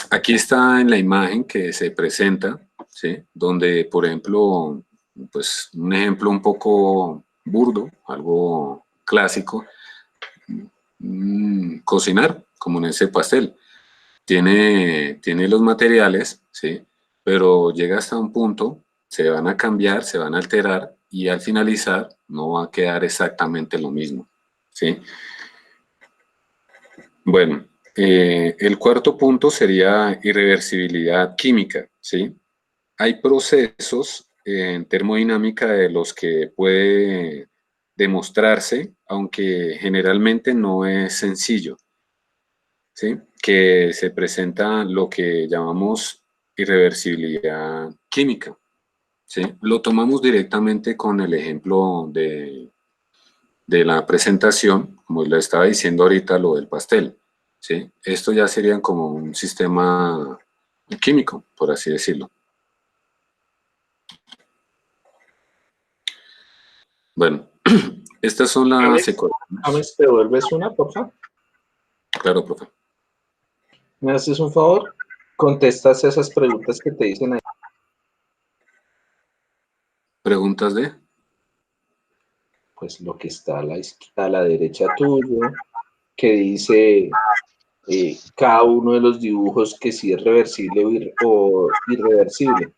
aquí está en la imagen que se presenta, ¿sí? Donde, por ejemplo, pues un ejemplo un poco burdo, algo clásico, cocinar, como en ese pastel. Tiene los materiales, ¿sí? Pero llega hasta un punto, se van a cambiar, se van a alterar y al finalizar no va a quedar exactamente lo mismo, ¿sí? Bueno, el cuarto punto sería irreversibilidad química, ¿sí? Hay procesos en termodinámica de los que puede demostrarse, aunque generalmente no es sencillo, ¿sí? Que se presenta lo que llamamos irreversibilidad química, ¿sí? Lo tomamos directamente con el ejemplo de la presentación, como le estaba diciendo ahorita, lo del pastel, ¿sí? Esto ya sería como un sistema químico, por así decirlo. Bueno, estas son las ecuaciones. James, ¿te devuelves una, por favor? Claro, profe. ¿Me haces un favor? Contestas esas preguntas que te dicen ahí. ¿Preguntas de? Pues lo que está a la derecha tuyo, que dice cada uno de los dibujos que si es reversible o irreversible.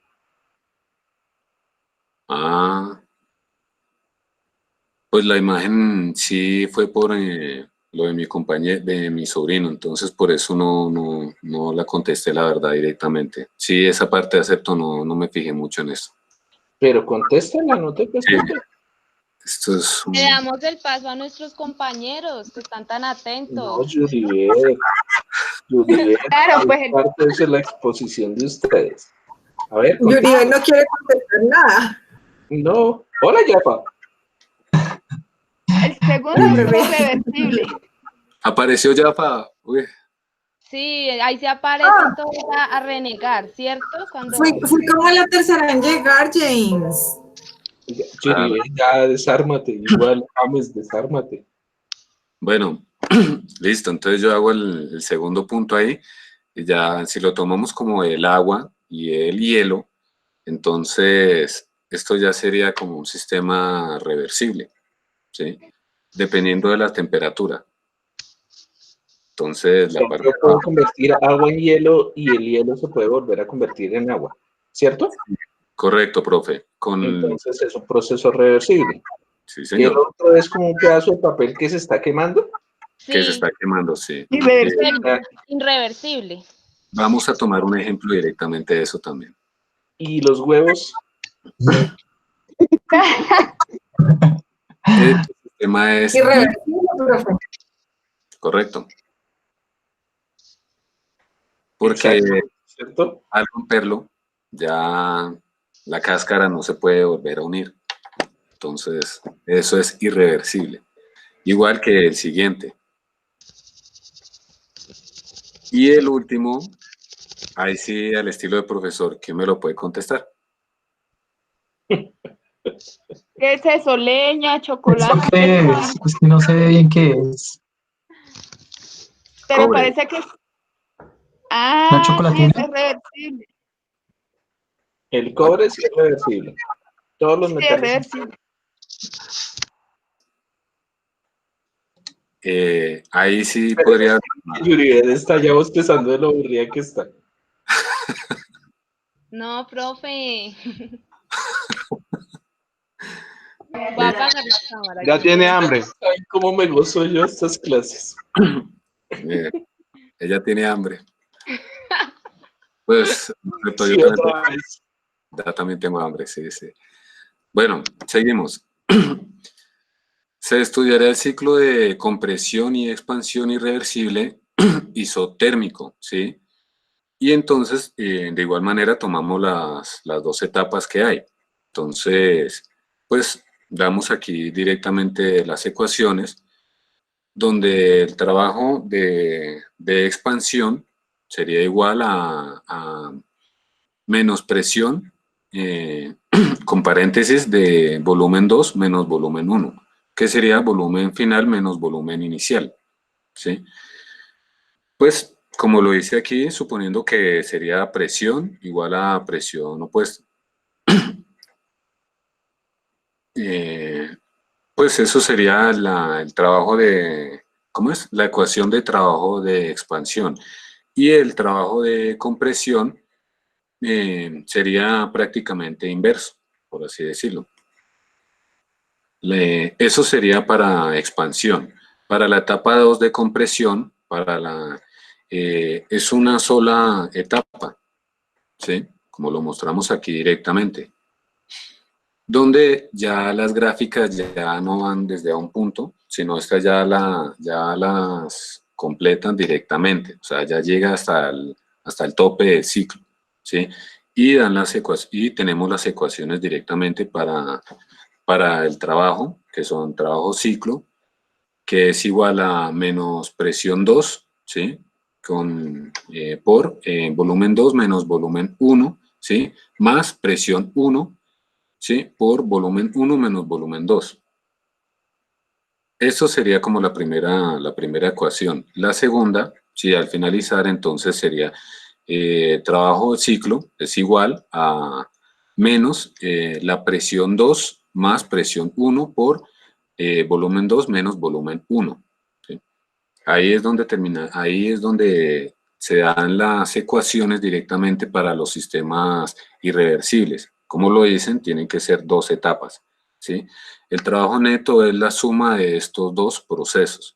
Ah, pues la imagen sí fue por lo de mi compañero, de mi sobrino, entonces por eso no la contesté la verdad directamente. Sí, esa parte acepto, no me fijé mucho en eso. Pero contéstala, no te preocupes. Esto es Le damos el paso a nuestros compañeros que están tan No, atentos. Yuribet. Claro, pues Parte de la exposición de ustedes. A ver, Yuriel no quiere contestar nada. no. Hola, Yafa. El segundo es irreversible. apareció ya para... Sí, ahí se aparecen todos a renegar, ¿cierto? Cuando... Fui como la tercera en llegar, James. Yuribet, ya desármate. Igual, James, desármate. Bueno, listo, entonces yo hago el segundo punto ahí, y ya si lo tomamos como el agua y el hielo, entonces esto ya sería como un sistema reversible, ¿sí? Dependiendo de la temperatura. Entonces, la parte Yo puedo convertir agua en hielo y el hielo se puede volver a convertir en agua, ¿cierto? correcto, profe. Entonces es un proceso reversible. Sí, Y el señor. otro es como un pedazo de papel que se está quemando. Que se Sí, está quemando, sí. irreversible. Vamos a tomar un ejemplo directamente de eso también. Y los huevos. El sistema es Irreversible, profe. correcto. Porque Exacto, ¿cierto? al romperlo, ya la cáscara no se puede volver a unir. Entonces, eso es irreversible. Igual que el siguiente. Y el último, ahí sí, al estilo de profesor, ¿quién me lo puede contestar? ¿Qué es eso? Leña, ¿Eso chocolate. qué es? Es que no sé bien qué es. Pero Cobre. parece que es... ¿La sí, chocolatina? es reversible. El cobre es irreversible. Todos los Sí, es metales. reversible. Ahí sí podría... Yuribet está ya bostezando de lo aburrida que está. No, profe. Voy a apagar la cámara. Ya tiene hambre. Ay, cómo me gozo yo estas clases. ella tiene hambre. Pues, yo Sí, también, otra vez. ya también tengo hambre, sí, sí. Bueno, seguimos. Se estudiará el ciclo de compresión y expansión irreversible isotérmico, ¿sí? Y entonces, de igual manera, tomamos las dos etapas que hay. Entonces, pues, damos aquí directamente las ecuaciones, donde el trabajo de expansión sería igual a menos presión, con paréntesis, de volumen 2 menos volumen 1, que sería volumen final menos volumen inicial, ¿sí? Pues, como lo dice aquí, suponiendo que sería presión igual a presión opuesta. Pues eso sería el trabajo de, ¿cómo es? La ecuación de trabajo de expansión. Y el trabajo de compresión sería prácticamente inverso, por así decirlo. Eso sería para expansión. Para la etapa 2 de compresión, es una sola etapa, ¿sí? Como lo mostramos aquí directamente, donde ya las gráficas ya no van desde a un punto, sino estas ya las completan directamente, o sea, ya llega hasta el tope del ciclo, ¿sí? Y tenemos las ecuaciones directamente para el trabajo, que son trabajo ciclo, que es igual a menos presión 2, ¿sí? Por volumen 2 menos volumen 1, ¿sí? Más presión 1, ¿sí? Por volumen 1 menos volumen 2. Eso sería como la primera ecuación. La segunda, si al finalizar, entonces sería trabajo de ciclo es igual a menos la presión 2 más presión 1 por volumen 2 menos volumen 1. ¿Sí? Ahí es donde se dan las ecuaciones directamente para los sistemas irreversibles. Como lo dicen, tienen que ser 2 etapas. ¿Sí? El trabajo neto es la suma de estos dos procesos.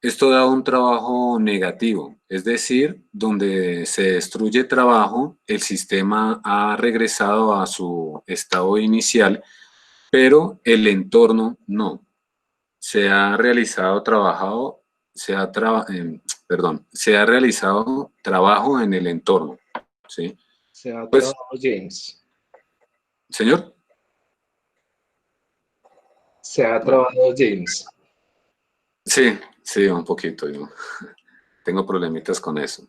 Esto da un trabajo negativo, es decir, donde se destruye trabajo, el sistema ha regresado a su estado inicial, pero el entorno no. Se ha realizado trabajo en el entorno. ¿Sí? Se ha Pues, trabajado James. ¿señor? Se ha trabajado James. Sí, sí, un poquito. Yo tengo problemitas con eso.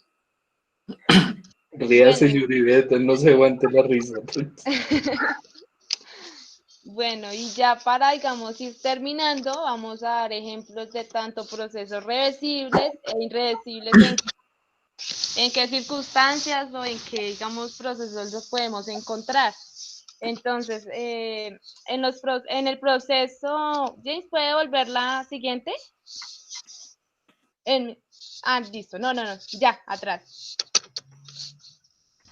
Ríase, Yuri, no se aguante la risa. Bueno, y ya para, digamos, ir terminando, vamos a dar ejemplos de tanto procesos reversibles e irreversibles en qué circunstancias o en qué, digamos, procesos los podemos encontrar. Entonces, en el proceso, James, ¿puede volver la siguiente? Listo, no, ya, atrás.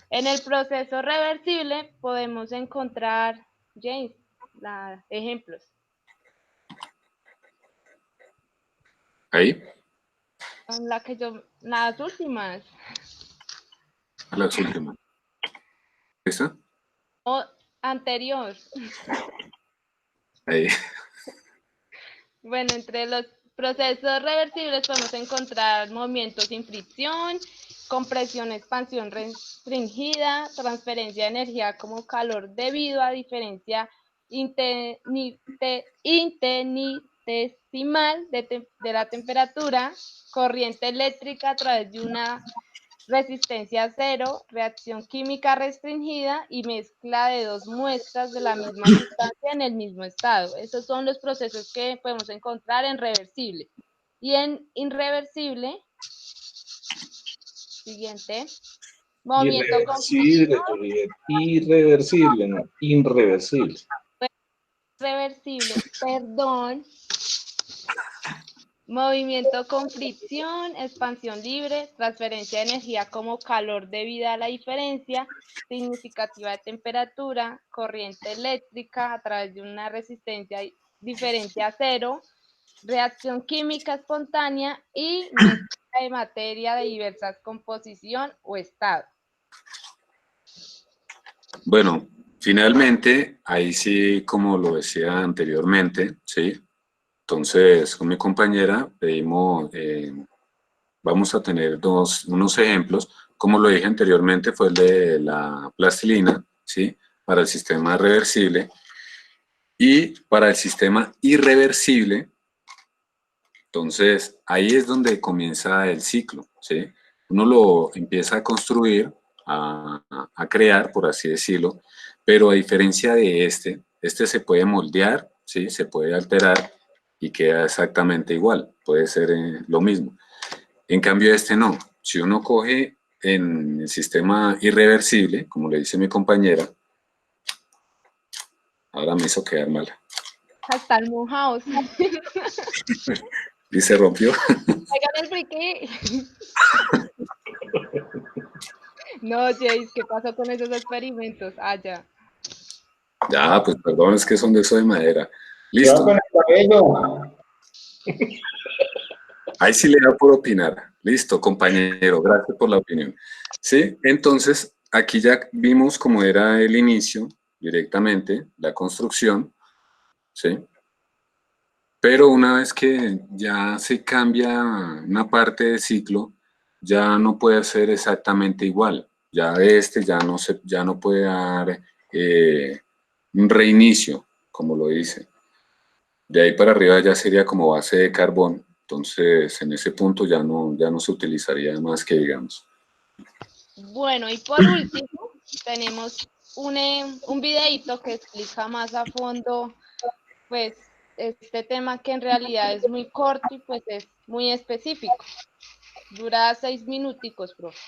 En el proceso reversible podemos encontrar, James, ejemplos. ¿Ahí? Las últimas. Las últimas. ¿Esa? O anterior. Ahí. Bueno, entre los procesos reversibles podemos encontrar movimientos sin fricción, compresión, expansión restringida, transferencia de energía como calor debido a diferencia infinitesimal de la temperatura, corriente eléctrica a través de una resistencia cero, reacción química restringida y mezcla de dos muestras de la misma sustancia en el mismo estado. Esos son los procesos que podemos encontrar en reversible. Y en irreversible, siguiente, movimiento con Irreversible, Juliet. Irreversible, no. Irreversible. reversible, perdón. Movimiento con fricción, expansión libre, transferencia de energía como calor debido a la diferencia significativa de temperatura, corriente eléctrica a través de una resistencia diferente a cero, reacción química espontánea y mezcla de materia de diversas composición o estado. Bueno, finalmente, ahí sí, como lo decía anteriormente, ¿sí? Entonces, con mi compañera vamos a tener unos ejemplos. Como lo dije anteriormente, fue el de la plastilina, ¿sí? Para el sistema reversible. Y para el sistema irreversible, entonces, ahí es donde comienza el ciclo, ¿sí? Uno lo empieza a construir, a crear, por así decirlo, pero a diferencia de este se puede moldear, ¿sí? Se puede alterar y queda exactamente igual, puede ser lo mismo. En cambio este no. Si uno coge en el sistema irreversible, como le dice mi compañera, ahora me hizo quedar mal. Hasta el mojados. Y se rompió. Oigan el friquí. No, Jace, ¿qué pasó con esos experimentos? Ya. Ya, pues perdón, es que son de eso de madera. Listo. Con el cabello. Ahí sí le da por opinar. Listo, compañero, gracias por la opinión. Sí, entonces aquí ya vimos cómo era el inicio directamente, la construcción, ¿sí? Pero una vez que ya se cambia una parte del ciclo, ya no puede ser exactamente igual. Ya ya no puede dar un reinicio, como lo dice. De ahí para arriba ya sería como base de carbón. Entonces, en ese punto ya no se utilizaría más que digamos. Bueno, y por último, tenemos un videíto que explica más a fondo, pues, este tema que en realidad es muy corto y pues es muy específico. Dura 6 minuticos, profe.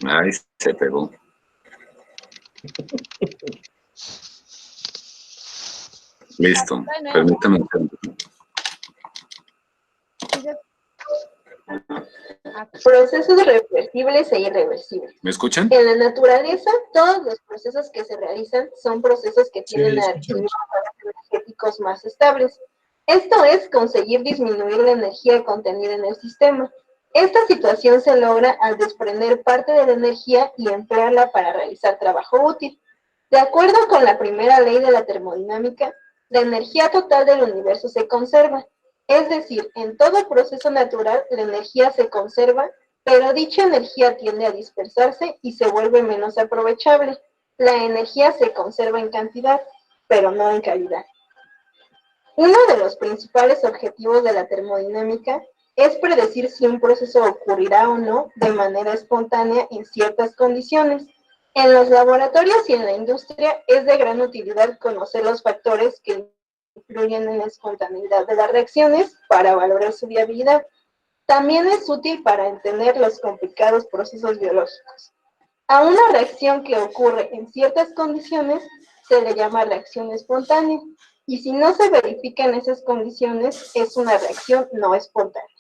Ay, se pegó. Listo, permítame. Procesos reversibles e irreversibles. ¿Me escuchan? En la naturaleza, todos los procesos que se realizan son procesos que tienden a adquirir estados energéticos más estables. Esto es conseguir disminuir la energía contenida en el sistema. Esta situación se logra al desprender parte de la energía y emplearla para realizar trabajo útil. De acuerdo con la primera ley de la termodinámica, la energía total del universo se conserva. Es decir, en todo proceso natural la energía se conserva, pero dicha energía tiende a dispersarse y se vuelve menos aprovechable. La energía se conserva en cantidad, pero no en calidad. Uno de los principales objetivos de la termodinámica es predecir si un proceso ocurrirá o no de manera espontánea en ciertas condiciones. En los laboratorios y en la industria es de gran utilidad conocer los factores que influyen en la espontaneidad de las reacciones para valorar su viabilidad. También es útil para entender los complicados procesos biológicos. A una reacción que ocurre en ciertas condiciones se le llama reacción espontánea, y si no se verifican esas condiciones, es una reacción no espontánea.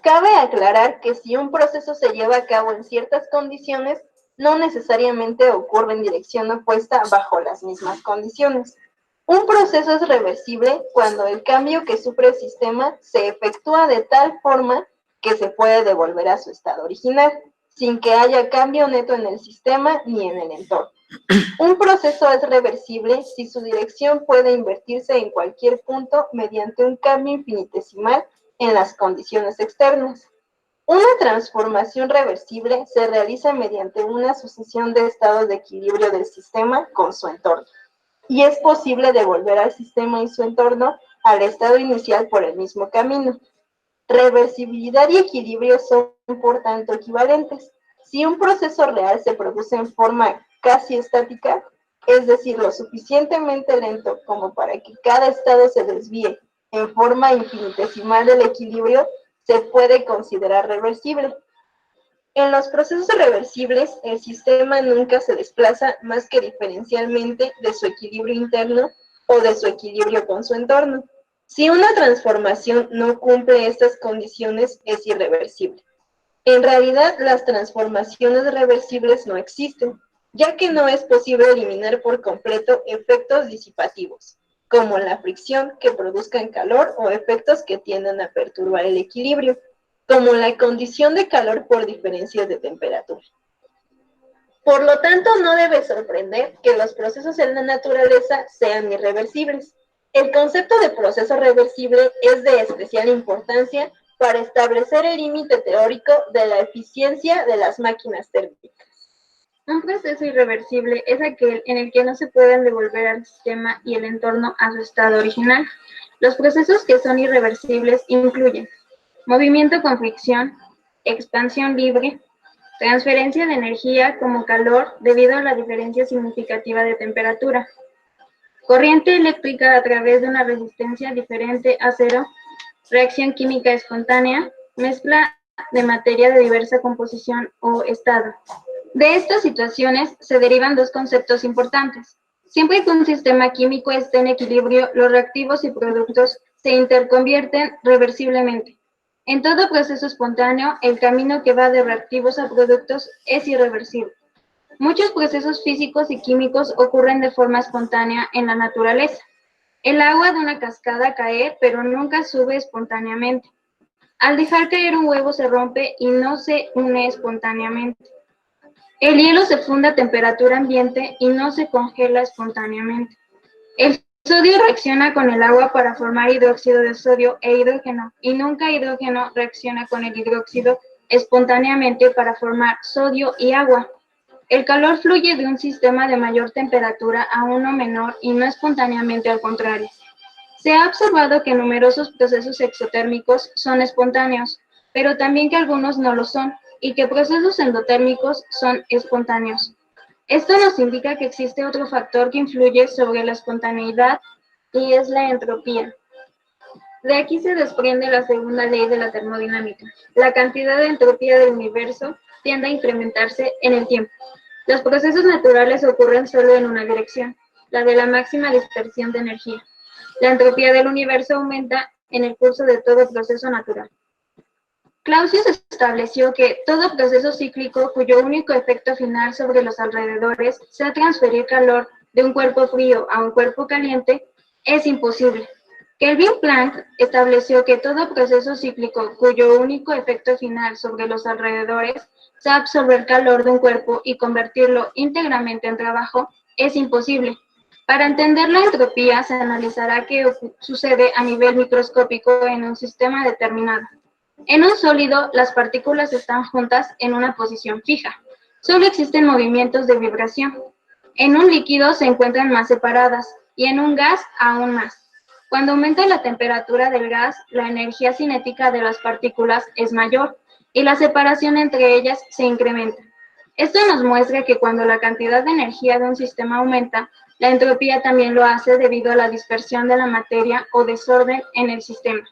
Cabe aclarar que si un proceso se lleva a cabo en ciertas condiciones, no necesariamente ocurre en dirección opuesta bajo las mismas condiciones. Un proceso es reversible cuando el cambio que sufre el sistema se efectúa de tal forma que se puede devolver a su estado original, sin que haya cambio neto en el sistema ni en el entorno. Un proceso es reversible si su dirección puede invertirse en cualquier punto mediante un cambio infinitesimal en las condiciones externas. Una transformación reversible se realiza mediante una sucesión de estados de equilibrio del sistema con su entorno, y es posible devolver al sistema y su entorno al estado inicial por el mismo camino. Reversibilidad y equilibrio son, por tanto, equivalentes. Si un proceso real se produce en forma casi estática, es decir, lo suficientemente lento como para que cada estado se desvíe en forma infinitesimal del equilibrio, se puede considerar reversible. En los procesos reversibles, el sistema nunca se desplaza más que diferencialmente de su equilibrio interno o de su equilibrio con su entorno. Si una transformación no cumple estas condiciones, es irreversible. En realidad, las transformaciones reversibles no existen, ya que no es posible eliminar por completo efectos disipativos, como la fricción que produzcan calor o efectos que tiendan a perturbar el equilibrio, como la condición de calor por diferencias de temperatura. Por lo tanto, no debe sorprender que los procesos en la naturaleza sean irreversibles. El concepto de proceso reversible es de especial importancia para establecer el límite teórico de la eficiencia de las máquinas térmicas. Un proceso irreversible es aquel en el que no se pueden devolver al sistema y el entorno a su estado original. Los procesos que son irreversibles incluyen movimiento con fricción, expansión libre, transferencia de energía como calor debido a la diferencia significativa de temperatura, corriente eléctrica a través de una resistencia diferente a cero, reacción química espontánea, mezcla de materia de diversa composición o estado. De estas situaciones se derivan dos conceptos importantes. Siempre que un sistema químico esté en equilibrio, los reactivos y productos se interconvierten reversiblemente. En todo proceso espontáneo, el camino que va de reactivos a productos es irreversible. Muchos procesos físicos y químicos ocurren de forma espontánea en la naturaleza. El agua de una cascada cae, pero nunca sube espontáneamente. Al dejar caer un huevo se rompe y no se une espontáneamente. El hielo se funde a temperatura ambiente y no se congela espontáneamente. El sodio reacciona con el agua para formar hidróxido de sodio e hidrógeno, y nunca hidrógeno reacciona con el hidróxido espontáneamente para formar sodio y agua. El calor fluye de un sistema de mayor temperatura a uno menor y no espontáneamente al contrario. Se ha observado que numerosos procesos exotérmicos son espontáneos, pero también que algunos no lo son, y que procesos endotérmicos son espontáneos. Esto nos indica que existe otro factor que influye sobre la espontaneidad, y es la entropía. De aquí se desprende la segunda ley de la termodinámica. La cantidad de entropía del universo tiende a incrementarse en el tiempo. Los procesos naturales ocurren solo en una dirección, la de la máxima dispersión de energía. La entropía del universo aumenta en el curso de todo proceso natural. Clausius estableció que todo proceso cíclico cuyo único efecto final sobre los alrededores sea transferir calor de un cuerpo frío a un cuerpo caliente es imposible. Kelvin Planck estableció que todo proceso cíclico cuyo único efecto final sobre los alrededores sea absorber calor de un cuerpo y convertirlo íntegramente en trabajo es imposible. Para entender la entropía se analizará qué sucede a nivel microscópico en un sistema determinado. En un sólido, las partículas están juntas en una posición fija. Solo existen movimientos de vibración. En un líquido se encuentran más separadas y en un gas aún más. Cuando aumenta la temperatura del gas, la energía cinética de las partículas es mayor y la separación entre ellas se incrementa. Esto nos muestra que cuando la cantidad de energía de un sistema aumenta, la entropía también lo hace debido a la dispersión de la materia o desorden en el sistema.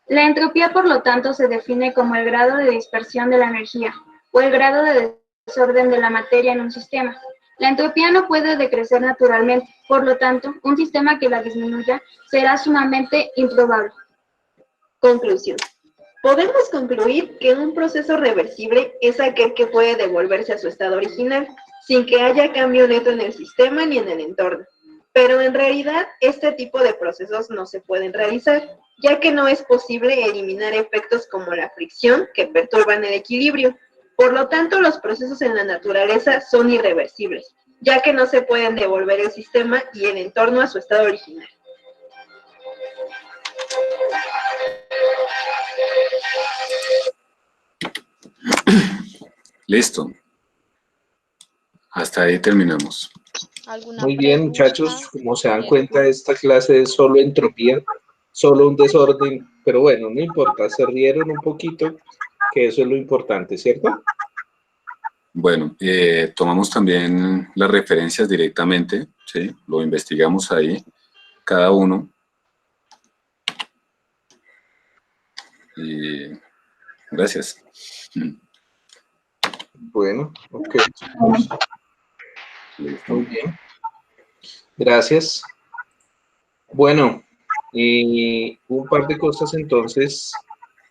La entropía, por lo tanto, se define como el grado de dispersión de la energía o el grado de desorden de la materia en un sistema. La entropía no puede decrecer naturalmente, por lo tanto, un sistema que la disminuya será sumamente improbable. Conclusión. Podemos concluir que un proceso reversible es aquel que puede devolverse a su estado original, sin que haya cambio neto en el sistema ni en el entorno. Pero en realidad, este tipo de procesos no se pueden realizar, ya que no es posible eliminar efectos como la fricción que perturban el equilibrio. Por lo tanto, los procesos en la naturaleza son irreversibles, ya que no se pueden devolver el sistema y el entorno a su estado original. Listo. Hasta ahí terminamos. Muy bien, muchachos, como se dan cuenta, esta clase es solo entropía, solo un desorden, pero bueno, no importa, se rieron un poquito, que eso es lo importante, ¿cierto? Bueno, tomamos también las referencias directamente, ¿sí? Lo investigamos ahí, cada uno. Y gracias. Bueno, ok. Muy bien. Gracias. Bueno, un par de cosas entonces,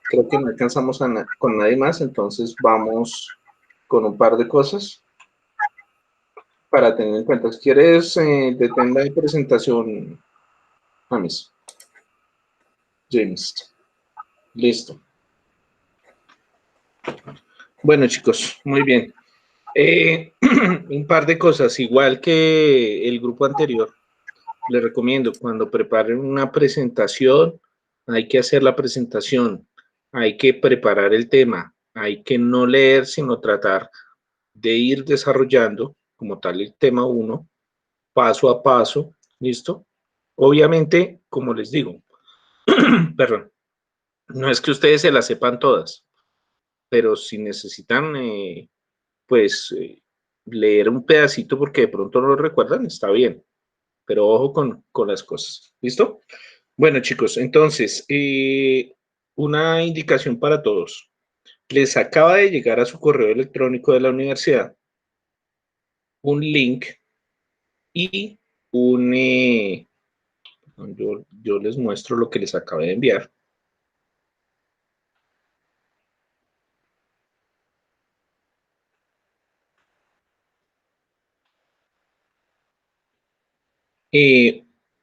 creo que no alcanzamos con nadie más, entonces vamos con un par de cosas para tener en cuenta. Si quieres, detén la presentación, James. James. Listo. Bueno, chicos, muy bien. Un par de cosas, igual que el grupo anterior, les recomiendo cuando preparen una presentación, hay que hacer la presentación, hay que preparar el tema, hay que no leer, sino tratar de ir desarrollando como tal el tema 1, paso a paso, ¿listo? Obviamente, como les digo, perdón, no es que ustedes se las sepan todas, pero si necesitan, pues, leer un pedacito porque de pronto no lo recuerdan, está bien, pero ojo con las cosas, ¿listo? Bueno, chicos, entonces, una indicación para todos. Les acaba de llegar a su correo electrónico de la universidad un link y yo les muestro lo que les acabé de enviar.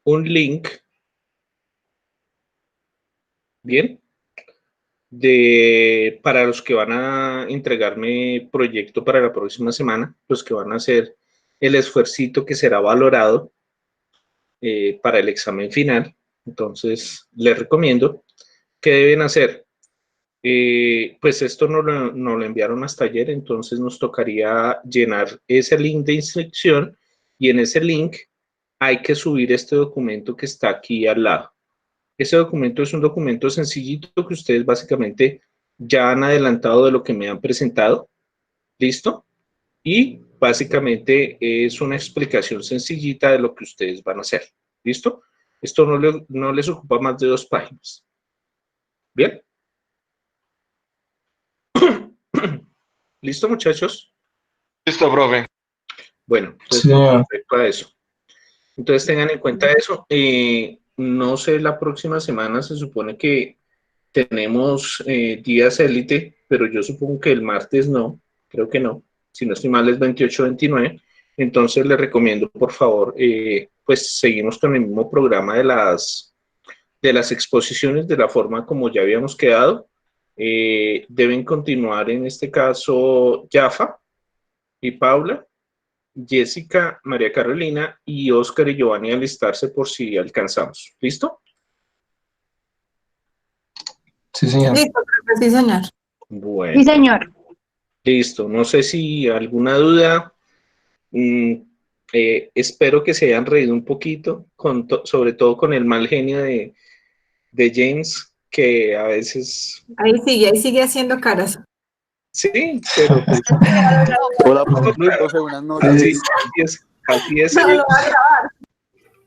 Un link, bien, para los que van a entregarme proyecto para la próxima semana, los que van a hacer el esfuercito que será valorado para el examen final. Entonces, les recomiendo que deben hacer. Pues esto no lo enviaron hasta ayer, entonces nos tocaría llenar ese link de inscripción y en ese link hay que subir este documento que está aquí al lado. Este documento es un documento sencillito que ustedes básicamente ya han adelantado de lo que me han presentado. ¿Listo? Y básicamente es una explicación sencillita de lo que ustedes van a hacer. ¿Listo? Esto no les ocupa más de 2 páginas. ¿Bien? ¿Listo, muchachos? Listo, profe. Bueno, entonces, Sí. respecto a eso. Entonces tengan en cuenta eso. No sé, la próxima semana se supone que tenemos días élite, pero yo supongo que el martes no, creo que no. Si no estoy mal es 28-29. Entonces les recomiendo, por favor, pues seguimos con el mismo programa de las exposiciones de la forma como ya habíamos quedado. Deben continuar en este caso Yafa y Paula, Jessica, María Carolina y Oscar y Giovanni alistarse por si alcanzamos. ¿Listo? Sí, señor. Listo, profe, sí, señor. Bueno. Sí, señor. Listo. No sé si alguna duda. Espero que se hayan reído un poquito, sobre todo con el mal genio de James, que a veces... Ahí sigue haciendo caras. Sí, pero... pues, Hola, profe, buenas noches. así es No, él. lo va a grabar.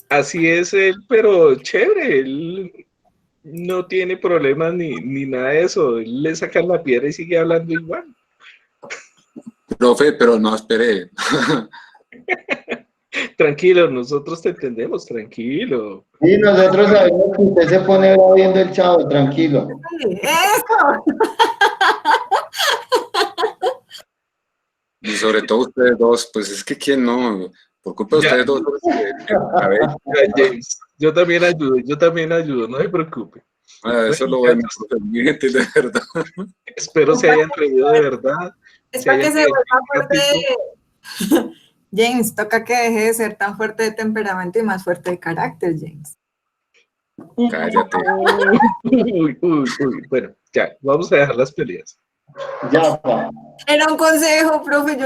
Así es él, pero chévere, él no tiene problemas ni nada de eso. Él le sacan la piedra y sigue hablando igual. Profe, pero no, espere. Tranquilo, nosotros te entendemos, tranquilo. Y nosotros sabemos que usted se pone bravo viendo el Chavo, tranquilo. ¡Eso! Y sobre todo ustedes dos, pues es que quién no, por culpa de Ya. ustedes dos. James, yo también ayudo, no se preocupe. Eso es lo bueno, profe, mi gente, de verdad. Espero se hayan reído de verdad. Es se para que hayan se reído vuelva fuerte. James, toca que deje de ser tan fuerte de temperamento y más fuerte de carácter, James. Cállate. Uy. Bueno, ya, vamos a dejar las peleas. Ya, pa. Era un consejo, profe. Yo